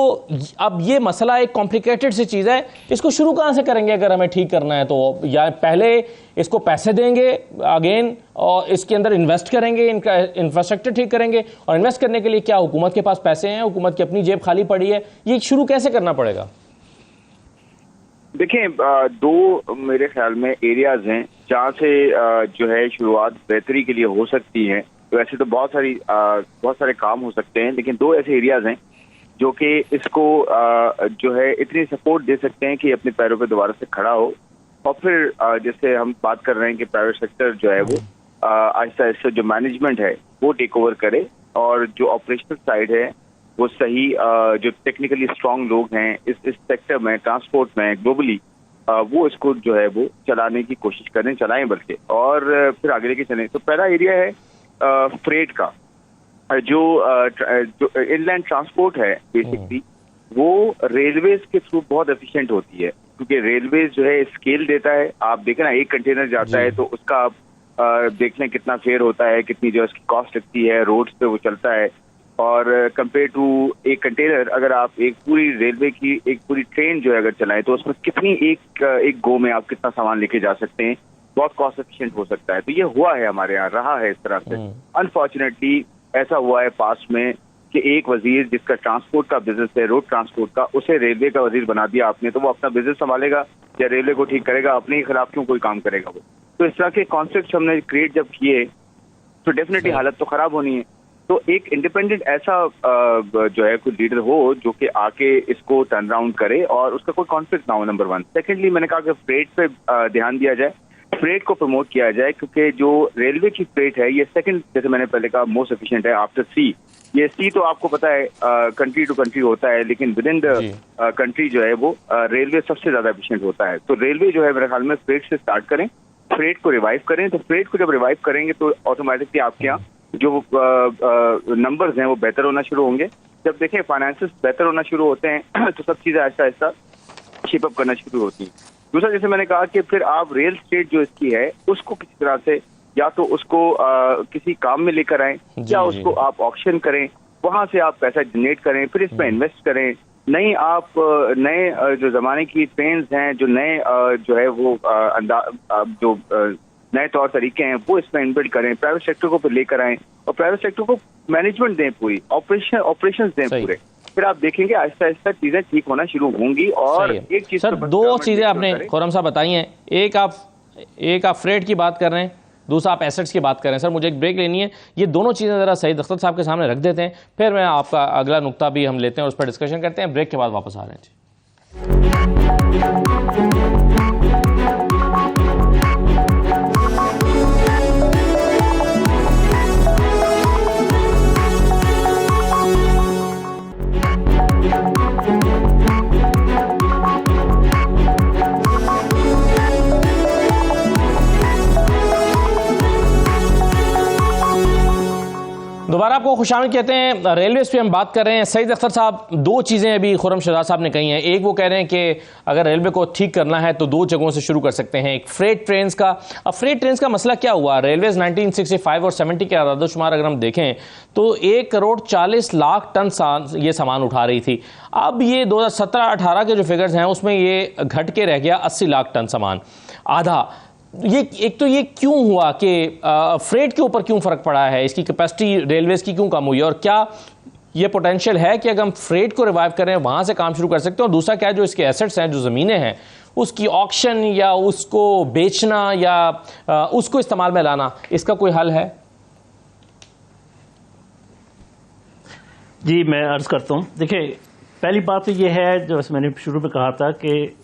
अब ये मसला एक कॉम्प्लिकेटेड सी चीज़ है, इसको शुरू कहाँ से करेंगे अगर हमें ठीक करना है तो? या पहले इसको पैसे देंगे अगेन और इसके अंदर इन्वेस्ट करेंगे, इनका इंफ्रास्ट्रक्चर ठीक करेंगे, और इन्वेस्ट करने के लिए क्या हुकूमत के पास पैसे हैं, हुकूमत की अपनी जेब खाली पड़ी है, ये शुरू कैसे करना पड़ेगा? देखिए, दो मेरे ख्याल में एरियाज हैं जहाँ से जो है शुरुआत बेहतरी के लिए हो सकती है। वैसे तो बहुत सारे काम हो सकते हैं, लेकिन दो ऐसे एरियाज हैं जो कि इसको जो है इतनी सपोर्ट दे सकते हैं कि अपने पैरों पे दोबारा से खड़ा हो। और फिर जैसे हम बात कर रहे हैं कि प्राइवेट सेक्टर जो है वो आहिस्ता आहिस्ता जो मैनेजमेंट है वो टेक ओवर करे, और जो ऑपरेशनल साइड है वो सही जो टेक्निकली स्ट्रांग लोग हैं इस सेक्टर में, ट्रांसपोर्ट में, ग्लोबली वो इसको जो है वो चलाने की कोशिश करें, चलाएं बल्कि, और फिर आगे लेके चलें। तो पहला एरिया है फ्रेट का, जो इनलैंड ट्रांसपोर्ट है बेसिकली वो रेलवेज के थ्रू बहुत एफिशिएंट होती है, क्योंकि रेलवेज जो है स्केल देता है। आप देखें ना, एक कंटेनर जाता है तो उसका आप देख लें कितना फेयर होता है, कितनी जो उसकी कॉस्ट लगती है, रोड्स पे वो चलता है। और कंपेयर टू एक कंटेनर, अगर आप एक पूरी रेलवे की एक पूरी ट्रेन जो है अगर चलाएं तो उसमें कितनी एक गो में आप कितना सामान लेके जा सकते हैं, बहुत कॉस्ट एफिशिएंट हो सकता है। तो ये हुआ है हमारे यहाँ, रहा है इस तरह से। अनफॉर्चुनेटली ऐसा हुआ है पास्ट में कि एक वजीर जिसका ट्रांसपोर्ट का बिजनेस है, रोड ट्रांसपोर्ट का, उसे रेलवे का वजीर बना दिया आपने, तो वो अपना बिजनेस संभालेगा या रेलवे को ठीक करेगा? अपने ही खिलाफ क्यों कोई काम करेगा वो? तो इस तरह के कॉन्सेप्ट हमने क्रिएट जब किए तो डेफिनेटली हालत तो खराब होनी है। तो एक इंडिपेंडेंट ऐसा जो है कोई लीडर हो जो कि आके इसको टर्न अराउंड करे और उसका कोई कॉन्फ्लिक्ट ना हो, नंबर 1। सेकेंडली मैंने कहा कि फ्रेट पे ध्यान दिया जाए, फ्रेट को प्रमोट किया जाए, क्योंकि जो रेलवे की फ्रेट है ये सेकंड, जैसे मैंने पहले कहा, मोस्ट एफिशिएंट है आफ्टर सी। ये सी तो आपको पता है कंट्री टू कंट्री होता है, लेकिन विद इन द कंट्री जो है वो रेलवे सबसे ज्यादा एफिशिएंट होता है। तो रेलवे जो है मेरे ख्याल में फ्रेट से स्टार्ट करें, फ्रेट को रिवाइव करें। तो फ्रेट को जब रिवाइव करेंगे तो ऑटोमेटिकली आपके यहाँ जो नंबर्स हैं वो बेहतर होना शुरू होंगे। जब देखें फाइनेंसेस बेहतर होना शुरू होते हैं तो सब चीजें आहिस्ता आहिस्ता शिप अप करना शुरू होती हैं। दूसरा, जैसे मैंने कहा कि फिर आप रेल स्टेट जो इसकी है उसको किसी तरह से या तो उसको किसी काम में लेकर आए या उसको आप ऑक्शन करें, वहां से आप पैसा जनरेट करें, फिर इस पर इन्वेस्ट करें। नई आप नए जो जमाने की ट्रेंड्स हैं, जो नए जो है वो जो नए तौर तरीके हैं वो इसमें इनबिल्ड करें, प्राइवेट सेक्टर को फिर लेकर आएं और प्राइवेट सेक्टर को मैनेजमेंट दें, पूरी ऑपरेशंस दें पूरे। फिर आप देखेंगे आहिस्ता आहिस्ता चीजें ठीक होना शुरू होंगी। और एक चीज सर, दो चीजें आपने खुर्रम साहब बताई हैं, एक आप फ्रेट की बात कर रहे हैं, दूसरा आप एसेट्स की बात कर रहे हैं। सर मुझे एक ब्रेक लेनी है, ये दोनों चीजें जरा सईद अख्तर साहब के सामने रख देते हैं, फिर मैं आपका अगला नुक्ता भी हम लेते हैं और उस पर डिस्कशन करते हैं। ब्रेक के बाद वापस आ रहे हैं जी। दोबारा आपको खुशामद कहते हैं। रेलवेज पे हम बात कर रहे हैं। सईद अख्तर साहब, दो चीज़ें अभी खुर्रम शहजाद साहब ने कही हैं। एक वो कह रहे हैं कि अगर रेलवे को ठीक करना है तो दो जगहों से शुरू कर सकते हैं। एक फ्रेट ट्रेन्स का। अब फ्रेट ट्रेन्स का मसला क्या हुआ, रेलवेज 1965 और 70 के आदादोशुमार अगर हम देखें तो 1,40,00,000 टन ये सामान उठा रही थी। अब ये 2017-18 के जो फिगर्स हैं उसमें ये घट के रह गया 80 लाख टन सामान, आधा। ये एक तो ये क्यों हुआ कि फ्रेट के ऊपर क्यों फ़र्क पड़ा है, इसकी कैपेसिटी रेलवेज़ की क्यों कम हुई है, और क्या ये पोटेंशियल है कि अगर हम फ्रेट को रिवाइव करें वहाँ से काम शुरू कर सकते हैं? और दूसरा क्या, जो इसके एसेट्स हैं, जो ज़मीनें हैं, उसकी ऑक्शन या उसको बेचना या उसको इस्तेमाल में लाना, इसका कोई हल है? जी मैं अर्ज़ करता हूँ। देखिए, पहली बात तो ये है, जो मैंने शुरू में कहा था कि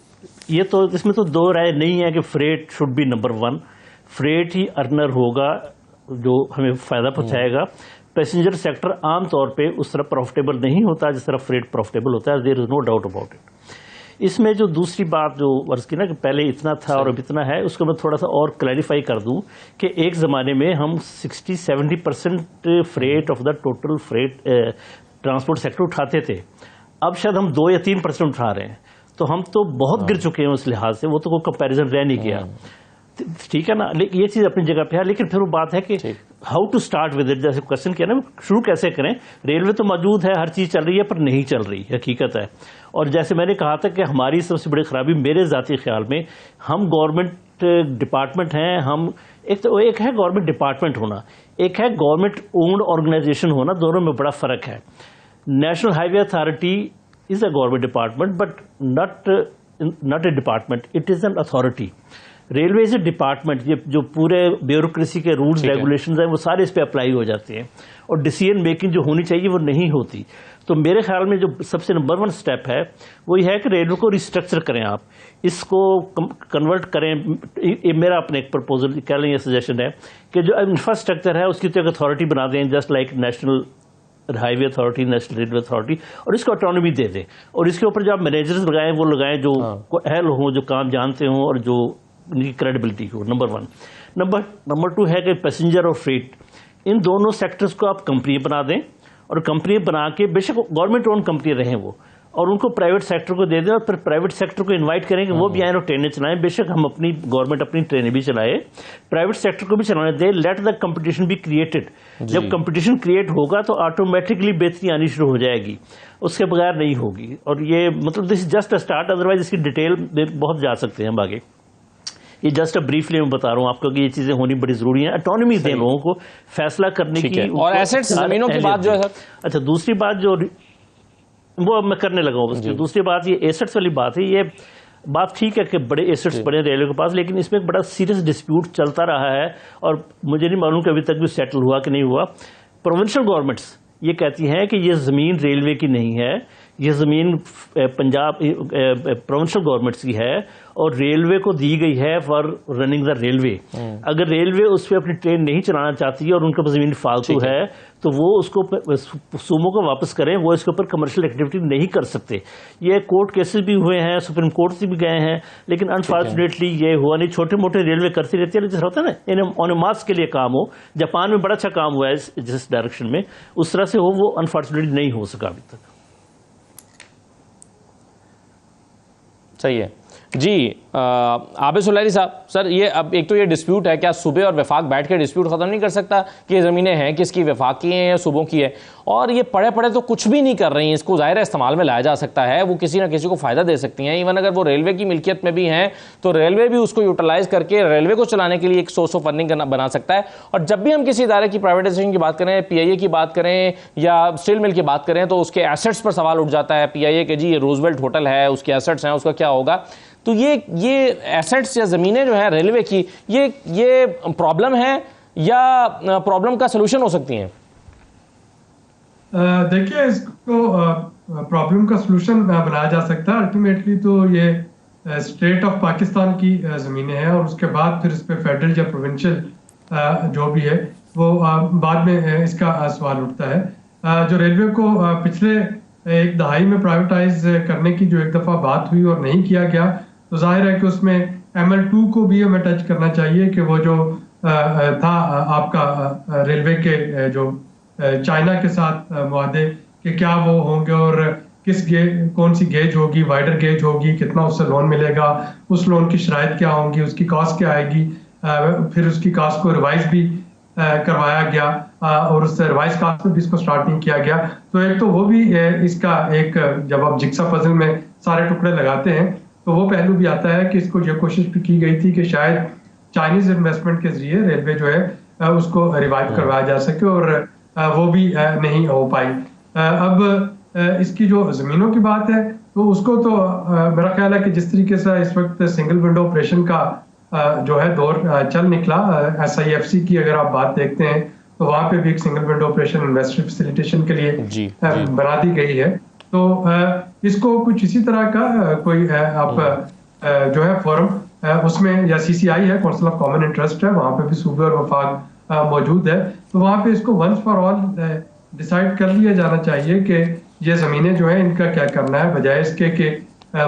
ये तो इसमें तो दो राय नहीं है कि freight should be number 1। Freight he earner होगा जो हमें फ़ायदा पहुंचाएगा। पैसेंजर सेक्टर आम तौर पे उस तरह प्रॉफिटेबल नहीं होता जिस तरह फ्रेट प्रॉफिटेबल होता है, there is no doubt about it. इसमें जो दूसरी बात जो वर्ष की ना कि पहले इतना था और अब इतना है, उसको मैं थोड़ा सा और क्लैरिफाई कर दूं कि एक ज़माने में हम 60-70% freight of the total freight transport sector उठाते थे। अब शायद हम 2 या 3% उठा रहे हैं, तो हम तो बहुत गिर चुके हैं उस लिहाज से, वो तो कोई कंपैरिजन रह नहीं गया। ठीक है ना, लेकिन ये चीज़ अपनी जगह पे है। लेकिन फिर वो बात है कि how to start with it, जैसे क्वेश्चन किया ना, शुरू कैसे करें। रेलवे तो मौजूद है, हर चीज़ चल रही है, पर नहीं चल रही, हकीकत है। और जैसे मैंने कहा था कि हमारी सबसे बड़ी खराबी मेरे ज़ाती ख्याल में, हम गवर्नमेंट डिपार्टमेंट हैं, हम एक है गवर्नमेंट डिपार्टमेंट होना, एक है गवर्नमेंट ओन्ड ऑर्गेनाइजेशन होना, दोनों में बड़ा फ़र्क है। National highway authority is a government department but not a department, it is an authority. Railway is A department, ये जो पूरे ब्यूरोक्रेसी के रूल्स रेगुलेशंस हैं वो सारे इस पे अप्लाई हो जाते हैं और डिसीजन मेकिंग जो होनी चाहिए वो नहीं होती। तो मेरे ख्याल में जो सबसे नंबर 1 स्टेप है वो ये है कि रेलवे को रिस्ट्रक्चर करें, आप इसको कन्वर्ट करें। मेरा अपने एक प्रपोजल कह लें, ये सजेशन है कि जो इंफ्रास्ट्रक्चर है उसकी तो एक अथॉरिटी बना दें, just like national highway authority, national railway authority, और इसको ऑटोनॉमी दे दें। और इसके ऊपर जो आप मैनेजर्स लगाएं वो लगाएं जो अहल हों, जो काम जानते हों और जो उनकी क्रेडिबिलिटी हो, नंबर 1। नंबर 2 है कि पैसेंजर और फ्रेट, इन दोनों सेक्टर्स को आप कंपनी बना दें, और कंपनी बना के बेशक गवर्नमेंट ओन कंपनी रहें वो, और उनको प्राइवेट सेक्टर को दे दें, और फिर प्राइवेट सेक्टर को इनवाइट करें कि वो भी आए और ट्रेनें चलाएं। बेशक हम अपनी गवर्नमेंट अपनी ट्रेनें भी चलाए, प्राइवेट सेक्टर को भी चलाने दें। Let the competition be created. जब कंपटीशन क्रिएट होगा तो ऑटोमेटिकली बेहतरी आनी शुरू हो जाएगी, उसके बगैर नहीं होगी। और ये मतलब this is just a start, otherwise इसकी डिटेल में बहुत जा सकते हैं हम आगे। ये जस्ट ब्रीफली मैं बता रहा हूँ आपको कि ये चीज़ें होनी बड़ी ज़रूरी है। ऑटोनॉमी दें लोगों को फैसला करने की। और एसेट्स ज़मीनों की बात जो है सर, अच्छा दूसरी बात जो वो अब मैं करने लगा हूँ, दूसरी बात ये एसेट्स वाली बात है। ये बात ठीक है कि बड़े एसेट्स बड़े रेलवे के पास, लेकिन इसमें एक बड़ा सीरियस डिस्प्यूट चलता रहा है और मुझे नहीं मालूम कि अभी तक भी सेटल हुआ कि नहीं हुआ। प्रोविंशियल गवर्नमेंट्स ये कहती हैं कि ये ज़मीन रेलवे की नहीं है, ये ज़मीन पंजाब प्रोविंशियल गवर्नमेंट्स की है और रेलवे को दी गई है फॉर रनिंग द रेलवे। अगर रेलवे उस पर अपनी ट्रेन नहीं चलाना चाहती और उनके पास ज़मीन फालतू है तो वो उसको सूमो को वापस करें, वो इसके ऊपर कमर्शियल एक्टिविटी नहीं कर सकते। ये कोर्ट केसेस भी हुए हैं, सुप्रीम कोर्ट से भी गए हैं, लेकिन अनफॉर्चुनेटली ये हुआ नहीं। छोटे मोटे रेलवे करती रहती है, जैसे होता है ना ऑन ए मास के लिए काम हो। जापान में बड़ा अच्छा काम हुआ है जिस डायरेक्शन में, उस तरह से हो, वो अनफॉर्चुनेटली नहीं हो सका अभी तक। सही है जी। आबिद सुलैरी साहब, सर ये अब एक तो ये डिस्प्यूट है, क्या सूबे और वफाक बैठ के डिस्प्यूट ख़त्म नहीं कर सकता कि ये ज़मीनें हैं किसकी, वफाक की हैं या सूबों की है? और ये पड़े पड़े तो कुछ भी नहीं कर रही हैं, इसको ज़ाहिर है इस्तेमाल में लाया जा सकता है, वो किसी ना किसी को फ़ायदा दे सकती हैं। इवन अगर वो रेलवे की मिल्कियत में भी हैं तो रेलवे भी उसको यूटिलाइज़ करके रेलवे को चलाने के लिए एक सोर्स ऑफ फंडिंग बना सकता है। और जब भी हम किसी इदारे की प्राइवेटाइजेशन की बात करें, PIA की बात करें या स्टील मिल की बात करें, तो उसके एसेट्स पर सवाल उठ जाता है। PIA के जी ये रूजवेल्ट होटल है, उसके एसेट्स हैं, उसका क्या होगा? तो ये एसेट्स या ज़मीनें जो है रेलवे की, ये प्रॉब्लम है या प्रॉब्लम का सलूशन हो सकती हैं? देखिए, इसको प्रॉब्लम का सलूशन बनाया जा सकता है। अल्टीमेटली तो ये स्टेट ऑफ पाकिस्तान की ज़मीनें हैं और उसके बाद फिर इस पर फेडरल या प्रोविंशियल जो भी है वो बाद में इसका सवाल उठता है। जो रेलवे को पिछले एक दहाई में प्राइवेटाइज करने की जो एक दफ़ा बात हुई और नहीं किया गया, तो जाहिर है कि उसमें ML2 को भी हमें टच करना चाहिए कि वो जो था आपका रेलवे के जो चाइना के साथ मुआहदे कि क्या वो होंगे और कौन सी गेज होगी, वाइडर गेज होगी, कितना उससे लोन मिलेगा, उस लोन की शराइत क्या होंगी, उसकी कॉस्ट क्या आएगी, फिर उसकी कॉस्ट को रिवाइज भी करवाया गया और उससे रिवाइज कास्ट में भी इसको स्टार्ट नहीं किया गया। तो एक तो वो भी इसका एक, जब आप जिक्सा पजल में सारे टुकड़े लगाते हैं तो वो पहलू भी आता है कि इसको ये कोशिश भी की गई थी कि शायद चाइनीज इन्वेस्टमेंट के जरिए रेलवे जो है उसको रिवाइव करवाया जा सके और वो भी नहीं हो पाई। अब इसकी जो ज़मीनों की बात है तो उसको तो मेरा ख्याल है कि जिस तरीके से इस वक्त सिंगल विंडो ऑपरेशन का जो है दौर चल निकला, SIFC की अगर आप बात देखते हैं तो वहाँ पे भी एक single window operation investor facilitation के लिए बना दी गई है। तो इसको कुछ इसी तरह का कोई आप जो है फोरम उसमें या CCI है, काउंसिल ऑफ कॉमन इंटरेस्ट है, वहाँ पे भी सूबे और वफाक मौजूद है। तो वहाँ पे इसको वंस फॉर ऑल डिसाइड कर लिया जाना चाहिए कि ये ज़मीनें जो है इनका क्या करना है, बजाय इसके कि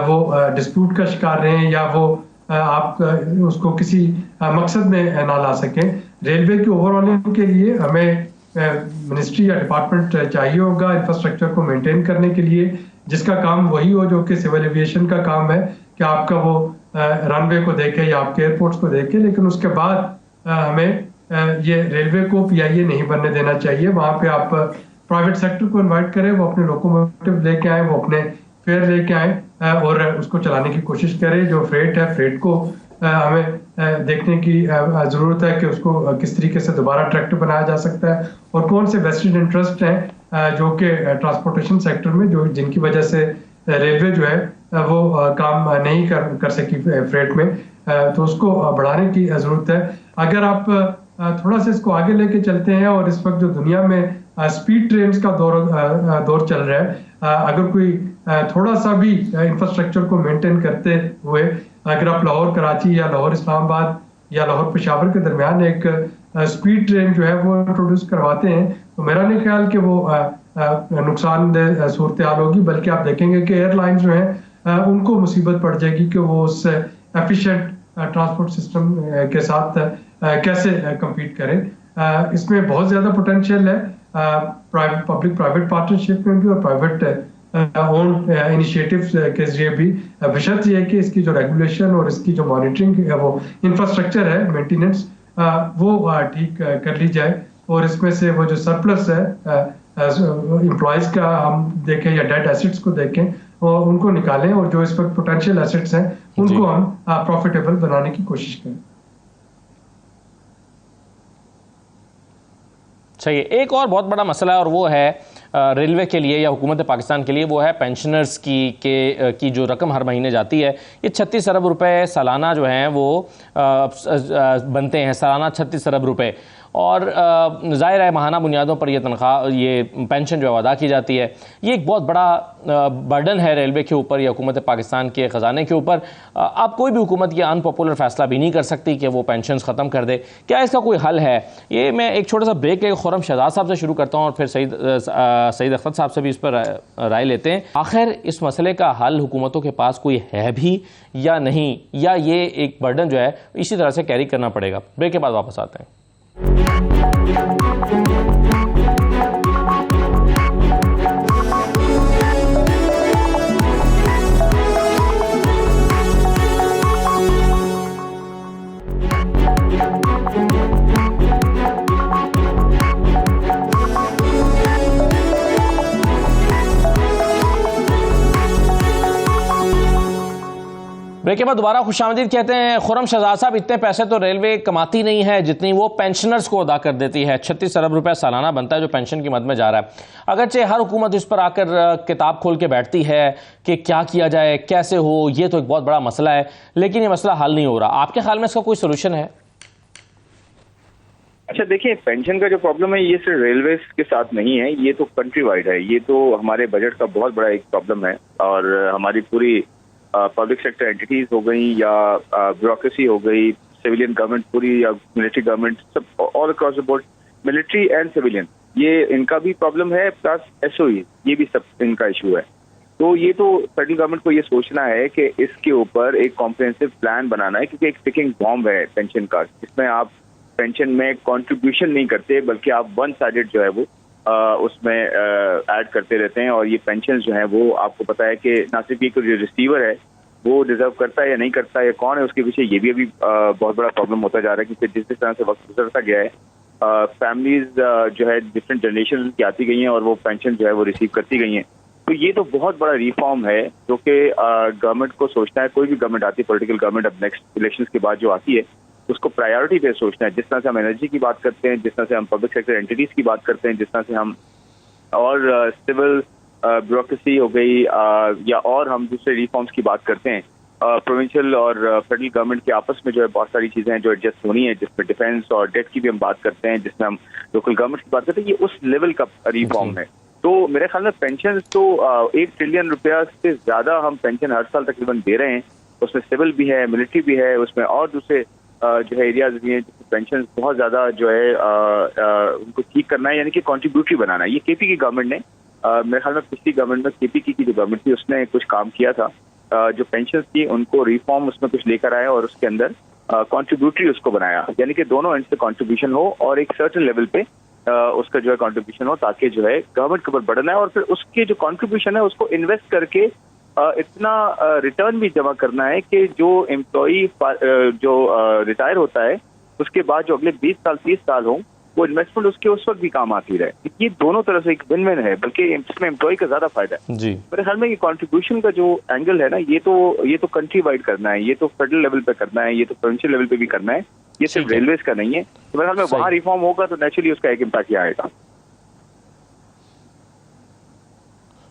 वो डिस्प्यूट का शिकार रहें या वो आप उसको किसी मकसद में ना ला सकें। रेलवे की ओवरऑलिंग के लिए हमें मिनिस्ट्री या डिपार्टमेंट चाहिए होगा इंफ्रास्ट्रक्चर को मेंटेन करने के लिए, जिसका काम वही हो जो कि सिविल एविएशन का काम है कि आपका वो रनवे को देखे या आपके एयरपोर्ट्स को देखे। लेकिन उसके बाद हमें ये रेलवे को PIA नहीं बनने देना चाहिए। वहाँ पे आप प्राइवेट सेक्टर को इन्वाइट करें, वो अपने लोकोमोटिव लेके आए, वो अपने फेयर लेके आए और उसको चलाने की कोशिश करें। जो फ्रेट है, फ्रेट को हमें देखने की ज़रूरत है कि उसको किस तरीके से दोबारा अट्रैक्टिव बनाया जा सकता है और कौन से वेस्टेड इंटरेस्ट हैं जो कि ट्रांसपोर्टेशन सेक्टर में जो जिनकी वजह से रेलवे जो है वो काम नहीं कर सकी फ्रेट में, तो उसको बढ़ाने की ज़रूरत है। अगर आप थोड़ा सा इसको आगे लेके चलते हैं और इस वक्त जो दुनिया में स्पीड ट्रेन्स का दौर चल रहा है, अगर कोई थोड़ा सा भी इंफ्रास्ट्रक्चर को मेंटेन करते हुए अगर आप लाहौर कराची या लाहौर इस्लामाबाद या लाहौर पेशावर के दरमियान एक स्पीड ट्रेन जो है वो इंट्रोड्यूस करवाते हैं, तो मेरा नहीं ख्याल कि वो नुकसानदेह सूरत हाल होगी, बल्कि आप देखेंगे कि एयरलाइंस जो है उनको मुसीबत पड़ जाएगी कि वो उस एफिशिएंट ट्रांसपोर्ट सिस्टम के साथ कैसे कम्पीट करें। इसमें बहुत ज़्यादा पोटेंशियल है पब्लिक प्राइवेट पार्टनरशिप में भी और प्राइवेट ओन इनिशिएटिव्स के जरिए भी, बशर्त ये है कि इसकी जो रेगुलेशन और इसकी जो मॉनिटरिंग है, वो इंफ्रास्ट्रक्चर है, मेंटेनेंस वो ठीक कर ली जाए और इसमें से वो जो सरप्लस है एम्प्लॉयज़ का हम देखें या डेड एसेट्स को देखें, और उनको निकालें और जो इस पर पोटेंशियल एसेट्स हैं उनको हम प्रॉफिटेबल बनाने की कोशिश करें। चाहिए। एक और बहुत बड़ा मसला है और वो है रेलवे के लिए या हुकूमत पाकिस्तान के लिए, वो है पेंशनर्स की जो रकम हर महीने जाती है। ये 36 अरब रुपए सालाना जो हैं वो बनते हैं, सालाना 36 अरब रुपए। और ज़ाहिर है माहाना बुनियादों पर ये तनख्वाह, ये पेंशन जो है अदा की जाती है। ये एक बहुत बड़ा बर्डन है रेलवे के ऊपर या हुकूमत पाकिस्तान के ख़जाने के ऊपर। अब कोई भी हुकूमत ये अनपॉपुलर फ़ैसला भी नहीं कर सकती कि वो पेंशन ख़त्म कर दे। क्या इसका कोई हल है? ये मैं एक छोटा सा ब्रेक लेकर खुर्रम शहजाद साहब से शुरू करता हूँ और फिर सईद अख्तर साहब से भी इस पर राय लेते हैं। आखिर इस मसले का हल हुकूमतों के पास कोई है भी या नहीं, या ये एक बर्डन जो है इसी तरह से कैरी करना पड़ेगा? ब्रेक के बाद वापस आते हैं। ब्रेक के बाद दोबारा खुशामदीद कहते हैं। खुर्रम शहजाद साहब, इतने पैसे तो रेलवे कमाती नहीं है जितनी वो पेंशनर्स को अदा कर देती है। 36 अरब रुपए सालाना बनता है जो पेंशन की मद में जा रहा है। अगरचे हर हुकूमत इस पर आकर किताब खोल के बैठती है कि क्या किया जाए, कैसे हो, ये तो एक बहुत बड़ा मसला है, लेकिन ये मसला हल नहीं हो रहा। आपके ख्याल में इसका कोई सोल्यूशन है? अच्छा देखिए, पेंशन का जो प्रॉब्लम है ये सिर्फ रेलवे के साथ नहीं है, ये तो कंट्री वाइड है। ये तो हमारे बजट का बहुत बड़ा एक प्रॉब्लम है और हमारी पूरी पब्लिक सेक्टर एंटिटीज हो गई या ब्यूरोक्रेसी हो गई, सिविलियन गवर्नमेंट पूरी या मिलिट्री गवर्नमेंट, सब all across the board, military and civilian, ये इनका भी प्रॉब्लम है, प्लस एसओई ये भी सब इनका इशू है। तो ये तो फेडरल गवर्नमेंट को ये सोचना है कि इसके ऊपर एक कॉम्प्रिहेंसिव प्लान बनाना है, क्योंकि एक टिकिंग बॉम्ब है पेंशन का, जिसमें आप पेंशन में कंट्रीब्यूशन नहीं करते बल्कि आप वन साइडेड जो है वो उसमें ऐड करते रहते हैं। और ये पेंशन जो है वो आपको पता है कि ना सिर्फ ये जो रिसीवर है वो डिजर्व करता है या नहीं करता है या कौन है उसके पीछे, ये भी अभी बहुत बड़ा प्रॉब्लम होता जा रहा है, क्योंकि जिस तरह से वक्त गुजरता गया है फैमिलीज जो है डिफरेंट जनरेशन की आती गई हैं और वो पेंशन जो है वो रिसीव करती गई हैं। तो ये तो बहुत बड़ा रिफॉर्म है जो कि गवर्नमेंट को सोचना है। कोई भी गवर्नमेंट आती है, पॉलिटिकल गवर्नमेंट अब नेक्स्ट इलेक्शंस के बाद जो आती है, उसको प्रायोरिटी पे सोचना है। जिस तरह से हम एनर्जी की बात करते हैं, जिस तरह से हम पब्लिक सेक्टर एंटिटीज की बात करते हैं, जिस तरह से हम और सिविल ब्यूरोक्रेसी हो गई या और हम दूसरे रिफॉर्म्स की बात करते हैं, प्रोविंशियल और फेडरल गवर्नमेंट के आपस में जो है बहुत सारी चीजें हैं जो एडजस्ट होनी है, जिसमें डिफेंस और डेट की भी हम बात करते हैं, जिसमें हम लोकल गवर्नमेंट की बात करते हैं, ये उस लेवल का रिफॉर्म है। तो मेरे ख्याल में पेंशन तो 1 ट्रिलियन रुपया से ज्यादा हम पेंशन हर साल तकरीबन दे रहे हैं। उसमें सिविल भी है, मिलिट्री भी है, उसमें और दूसरे जो है एरियाज भी हैं जिसमें पेंशन बहुत ज्यादा जो है उनको ठीक करना है, यानी कि कॉन्ट्रीब्यूटरी बनाना है। ये केपी की गवर्नमेंट ने मेरे ख्याल में पिछली गवर्नमेंट में केपी की जो गवर्नमेंट थी उसने कुछ काम किया था, जो पेंशन थी उनको रिफॉर्म उसमें कुछ लेकर आया और उसके अंदर कॉन्ट्रीब्यूटरी उसको बनाया, यानी कि दोनों एंड से कॉन्ट्रीब्यूशन हो और एक सर्टेन लेवल पे उसका जो है कॉन्ट्रीब्यूशन हो, ताकि जो है गवर्नमेंट के ऊपर बर्डन है और फिर उसके जो कॉन्ट्रीब्यूशन है उसको इन्वेस्ट करके इतना रिटर्न भी जमा करना है कि जो एम्प्लॉई जो रिटायर होता है उसके बाद जो अगले 20 साल 30 साल हो वो इन्वेस्टमेंट उसके उस वक्त भी काम आती रहे। ये दोनों तरह से एक विन विन है, बल्कि इसमें एम्प्लॉय का ज्यादा फायदा है जी। मेरे ख्याल में ये कंट्रीब्यूशन का जो एंगल है ना, ये तो कंट्री वाइड करना है, ये तो फेडरल लेवल पे करना है, ये तो प्रोविंशियल लेवल पे भी करना है, ये सिर्फ रेलवेज का नहीं है। तो मेरे ख्याल में वहां रिफॉर्म होगा तो नेचुरली उसका एक इम्पैक्ट आएगा।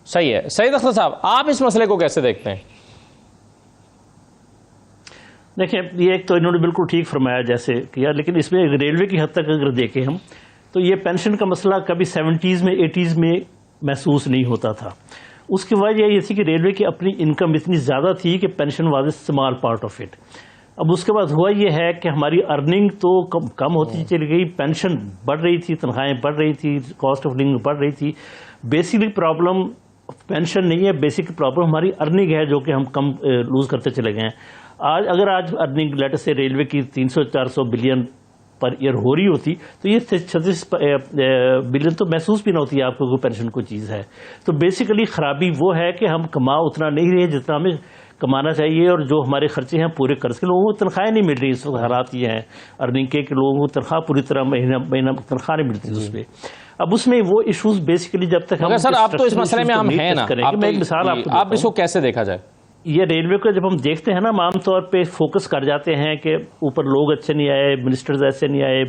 सही है। सईद अख्तर साहब, आप इस मसले को कैसे देखते हैं? देखिए, ये एक तो इन्होंने बिल्कुल ठीक फरमाया जैसे किया, लेकिन इसमें रेलवे की हद तक अगर देखें हम तो ये पेंशन का मसला कभी 70s में 80s में महसूस नहीं होता था। उसकी वजह ये थी कि रेलवे की अपनी इनकम इतनी ज़्यादा थी कि pension was a small part of it. अब उसके बाद हुआ ये है कि हमारी अर्निंग तो कम होती चली गई, पेंशन बढ़ रही थी, तनख्वाहें बढ़ रही थी, कॉस्ट ऑफ लिविंग बढ़ रही थी। बेसिकली प्रॉब्लम पेंशन नहीं है, बेसिक प्रॉब्लम हमारी अर्निंग है जो कि हम कम लूज करते चले गए हैं। आज अर्निंग लेटर से रेलवे की 300-400 बिलियन पर ईयर हो रही होती तो ये 36 बिलियन तो महसूस भी ना होती आपको कोई पेंशन कोई चीज़ है। तो बेसिकली खराबी वो है कि हम कमा उतना नहीं रहे जितना हमें कमाना चाहिए, और जो हमारे खर्चे हैं पूरे कर्ज के, लोगों को तनख्वाहें नहीं मिल रही। इस वक्त हालात ये हैं अर्निंग के लोगों को तनख्वाह पूरी तरह महीना तनख्वाह नहीं मिलती उस पर। अब उसमें वो इश्यूज बेसिकली जब तक हम सर आप तो इस मसले में हम हैं ना, मैं एक मिसाल आपको आप इसको कैसे देखा जाए? ये रेलवे को जब हम देखते हैं ना, हम आमतौर पे फोकस कर जाते हैं कि ऊपर लोग अच्छे नहीं आए, मिनिस्टर्स ऐसे नहीं आए,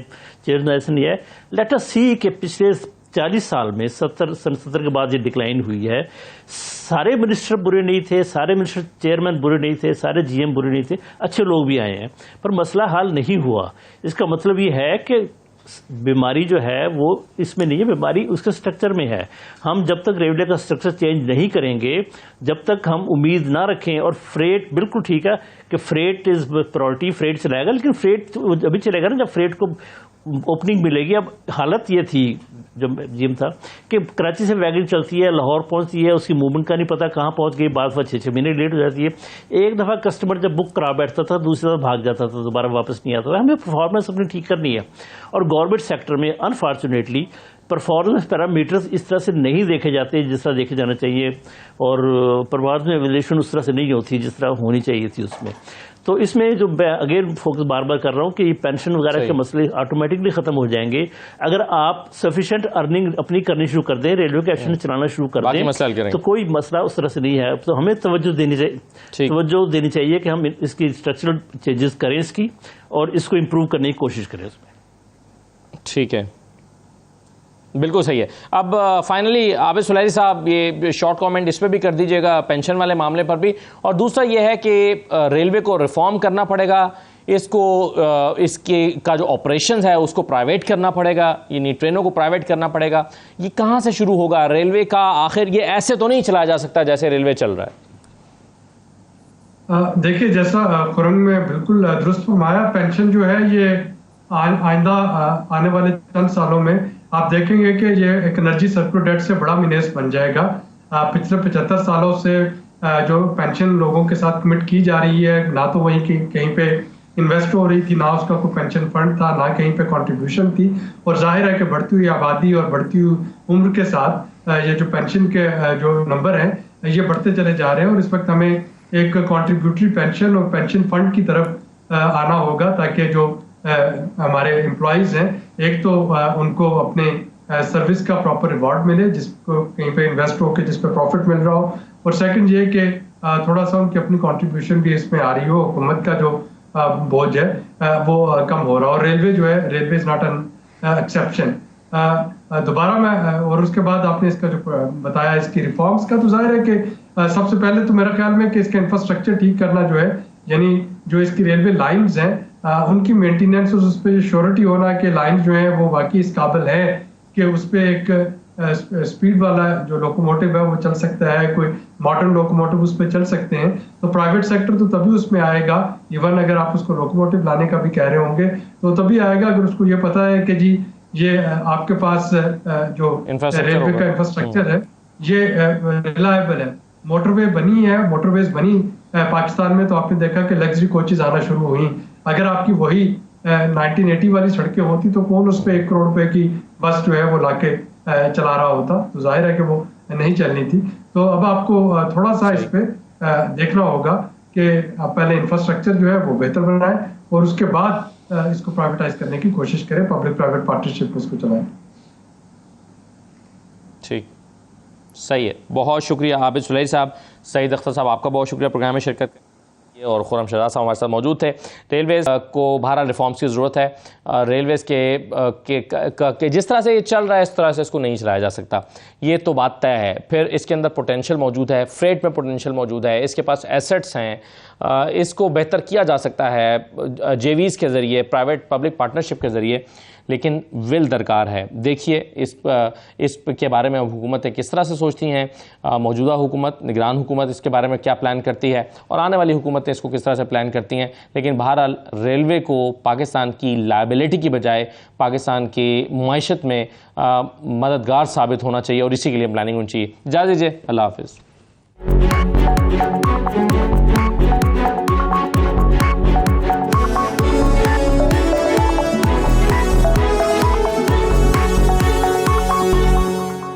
चेयरमैन ऐसे नहीं आए। लेट अस सी कि पिछले 40 साल में 70 के बाद ये डिक्लाइन हुई है। सारे मिनिस्टर बुरे नहीं थे, सारे मिनिस्टर चेयरमैन बुरे नहीं थे, सारे जीएम बुरे नहीं थे, अच्छे लोग भी आए हैं, पर मसला हल नहीं हुआ। इसका मतलब ये है कि बीमारी जो है वो इसमें नहीं है, बीमारी उसके स्ट्रक्चर में है। हम जब तक रेलवे का स्ट्रक्चर चेंज नहीं करेंगे, जब तक हम उम्मीद ना रखें, और फ्रेट बिल्कुल ठीक है कि फ्रेट इज प्रायोरिटी, फ्रेट चलाएगा, लेकिन फ्रेट अभी चलेगा ना जब फ्रेट को ओपनिंग मिलेगी। अब हालत ये थी जब जिम था कि कराची से वैगन चलती है, लाहौर पहुंचती है, उसकी मूवमेंट का नहीं पता कहाँ पहुंच गई, बाद में 6-6 महीने लेट हो जाती है। एक दफ़ा कस्टमर जब बुक करा बैठता था, दूसरी दफ़ा भाग जाता था, दोबारा वापस नहीं आता था। हमें परफॉर्मेंस अपनी ठीक करनी है, और गवर्नमेंट सेक्टर में अनफॉर्चुनेटली परफॉर्मेंस पैरामीटर्स इस तरह से नहीं देखे जाते जिस तरह देखे जाना चाहिए, और परवाज में एवल्यूशन उस तरह से नहीं होती जिस तरह होनी चाहिए थी उसमें। तो इसमें जो मैं अगेन फोकस बार बार कर रहा हूँ कि ये पेंशन वगैरह के मसले ऑटोमेटिकली खत्म हो जाएंगे अगर आप सफिशिएंट अर्निंग अपनी करनी शुरू कर दें, रेलवे के एक्शन चलाना शुरू कर दें, तो कोई मसला उस तरह से नहीं है। तो हमें तवज्जो देनी चाहिए कि हम इसकी स्ट्रक्चरल चेंजेस करें इसकी, और इसको इम्प्रूव करने की कोशिश करें उसमें। ठीक है, बिल्कुल सही है। अब फाइनली आबिद सुलैरी साहब, ये शॉर्ट कमेंट इस पर भी कर दीजिएगा, पेंशन वाले मामले पर भी। और दूसरा ये है कि रेलवे को रिफॉर्म करना पड़ेगा, इसको इसके का जो ऑपरेशंस है उसको प्राइवेट करना पड़ेगा, यानी ट्रेनों को प्राइवेट करना पड़ेगा। ये कहाँ से शुरू होगा रेलवे का? आखिर ये ऐसे तो नहीं चलाया जा सकता जैसे रेलवे चल रहा है। देखिए, जैसा खुरम में बिल्कुल दुरुस्त फरमाया, पेंशन जो है ये आइंदा आने वाले चंद सालों में आप देखेंगे कि ये एक एनर्जी सर्कुलर डेट से बड़ा मिनेस बन जाएगा। पिछले 75 सालों से जो पेंशन लोगों के साथ कमिट की जा रही है, ना तो वहीं कहीं पे इन्वेस्ट हो रही थी, ना उसका कोई पेंशन फंड था, ना कहीं पे कंट्रीब्यूशन थी। और जाहिर है कि बढ़ती हुई आबादी और बढ़ती हुई उम्र के साथ ये जो पेंशन के जो नंबर हैं ये बढ़ते चले जा रहे हैं, और इस वक्त हमें एक कॉन्ट्रीब्यूटरी पेंशन और पेंशन फंड की तरफ आना होगा, ताकि जो हमारे एम्प्लॉयज हैं, एक तो उनको अपने सर्विस का प्रॉपर रिवॉर्ड मिले, जिसको कहीं पे इन्वेस्ट हो के जिस पे प्रॉफिट मिल रहा हो, और सेकंड ये कि थोड़ा सा उनकी अपनी कंट्रीब्यूशन भी इसमें आ रही हो, हुकूमत का जो बोझ है वो कम हो रहा हो। और रेलवे जो है, railway is not an exception. दोबारा मैं, और उसके बाद आपने इसका जो बताया इसकी रिफॉर्म्स का, तो जाहिर है कि सबसे पहले तो मेरा ख्याल में कि इसका इंफ्रास्ट्रक्चर ठीक करना जो है, यानी जो इसकी रेलवे लाइंस हैं उनकी मेंटेनेंस, उस पर श्योरिटी होना कि लाइन जो है वो वाकई इस काबिल है कि उस पर एक स्पीड वाला जो लोकोमोटिव है वो चल सकता है, कोई मॉडर्न लोकोमोटिव उस पर चल सकते हैं। तो प्राइवेट सेक्टर तो तभी उसमें आएगा, इवन अगर आप उसको लोकोमोटिव लाने का भी कह रहे होंगे तो तभी आएगा अगर उसको ये पता है कि जी ये आपके पास जो रेलवे का इंफ्रास्ट्रक्चर है ये रिलायबल है। मोटरवे बनी है, मोटरवेज बनी पाकिस्तान में, तो आपने देखा कि लग्जरी कोचेज आना शुरू हुई। अगर आपकी वही 1980 वाली सड़कें होती तो कौन उस पर 1 करोड़ रुपए की बस जो है वो लाके चला रहा होता? तो जाहिर है कि वो नहीं चलनी थी। तो अब आपको थोड़ा सा इस पे देखना होगा कि आप पहले इंफ्रास्ट्रक्चर जो है वो बेहतर बनाएं, और उसके बाद इसको प्राइवेटाइज करने की कोशिश करें, पब्लिक प्राइवेट पार्टनरशिप में इसको चलाएं। ठीक, सही है। बहुत शुक्रिया आबिद सुलैरी साहब। सईद अख्तर साहब, आपका बहुत शुक्रिया प्रोग्राम में शिरकत करने, और खुरम शहजाद साहब हमारे साथ मौजूद थे। रेलवेज को बहरहाल रिफॉर्म्स की ज़रूरत है। रेलवेज़ के जिस तरह से ये चल रहा है इस तरह से इसको नहीं चलाया जा सकता, ये तो बात तय है। फिर इसके अंदर पोटेंशियल मौजूद है, फ्रेट में पोटेंशियल मौजूद है, इसके पास एसेट्स हैं, इसको बेहतर किया जा सकता है जेवीज़ के ज़रिए, प्राइवेट पब्लिक पार्टनरशिप के ज़रिए, लेकिन विल दरकार है। देखिए इस के बारे में हुकूमतें किस तरह से सोचती हैं, मौजूदा हुकूमत, निगरान हुकूमत इसके बारे में क्या प्लान करती है, और आने वाली हुकूमतें इसको किस तरह से प्लान करती हैं। लेकिन बहरहाल रेलवे को पाकिस्तान की लायबिलिटी की बजाय पाकिस्तान की मईशत में मददगार साबित होना चाहिए, और इसी के लिए प्लानिंग होनी चाहिए। इजाज़त दीजिए, अल्लाह हाफ़िज़।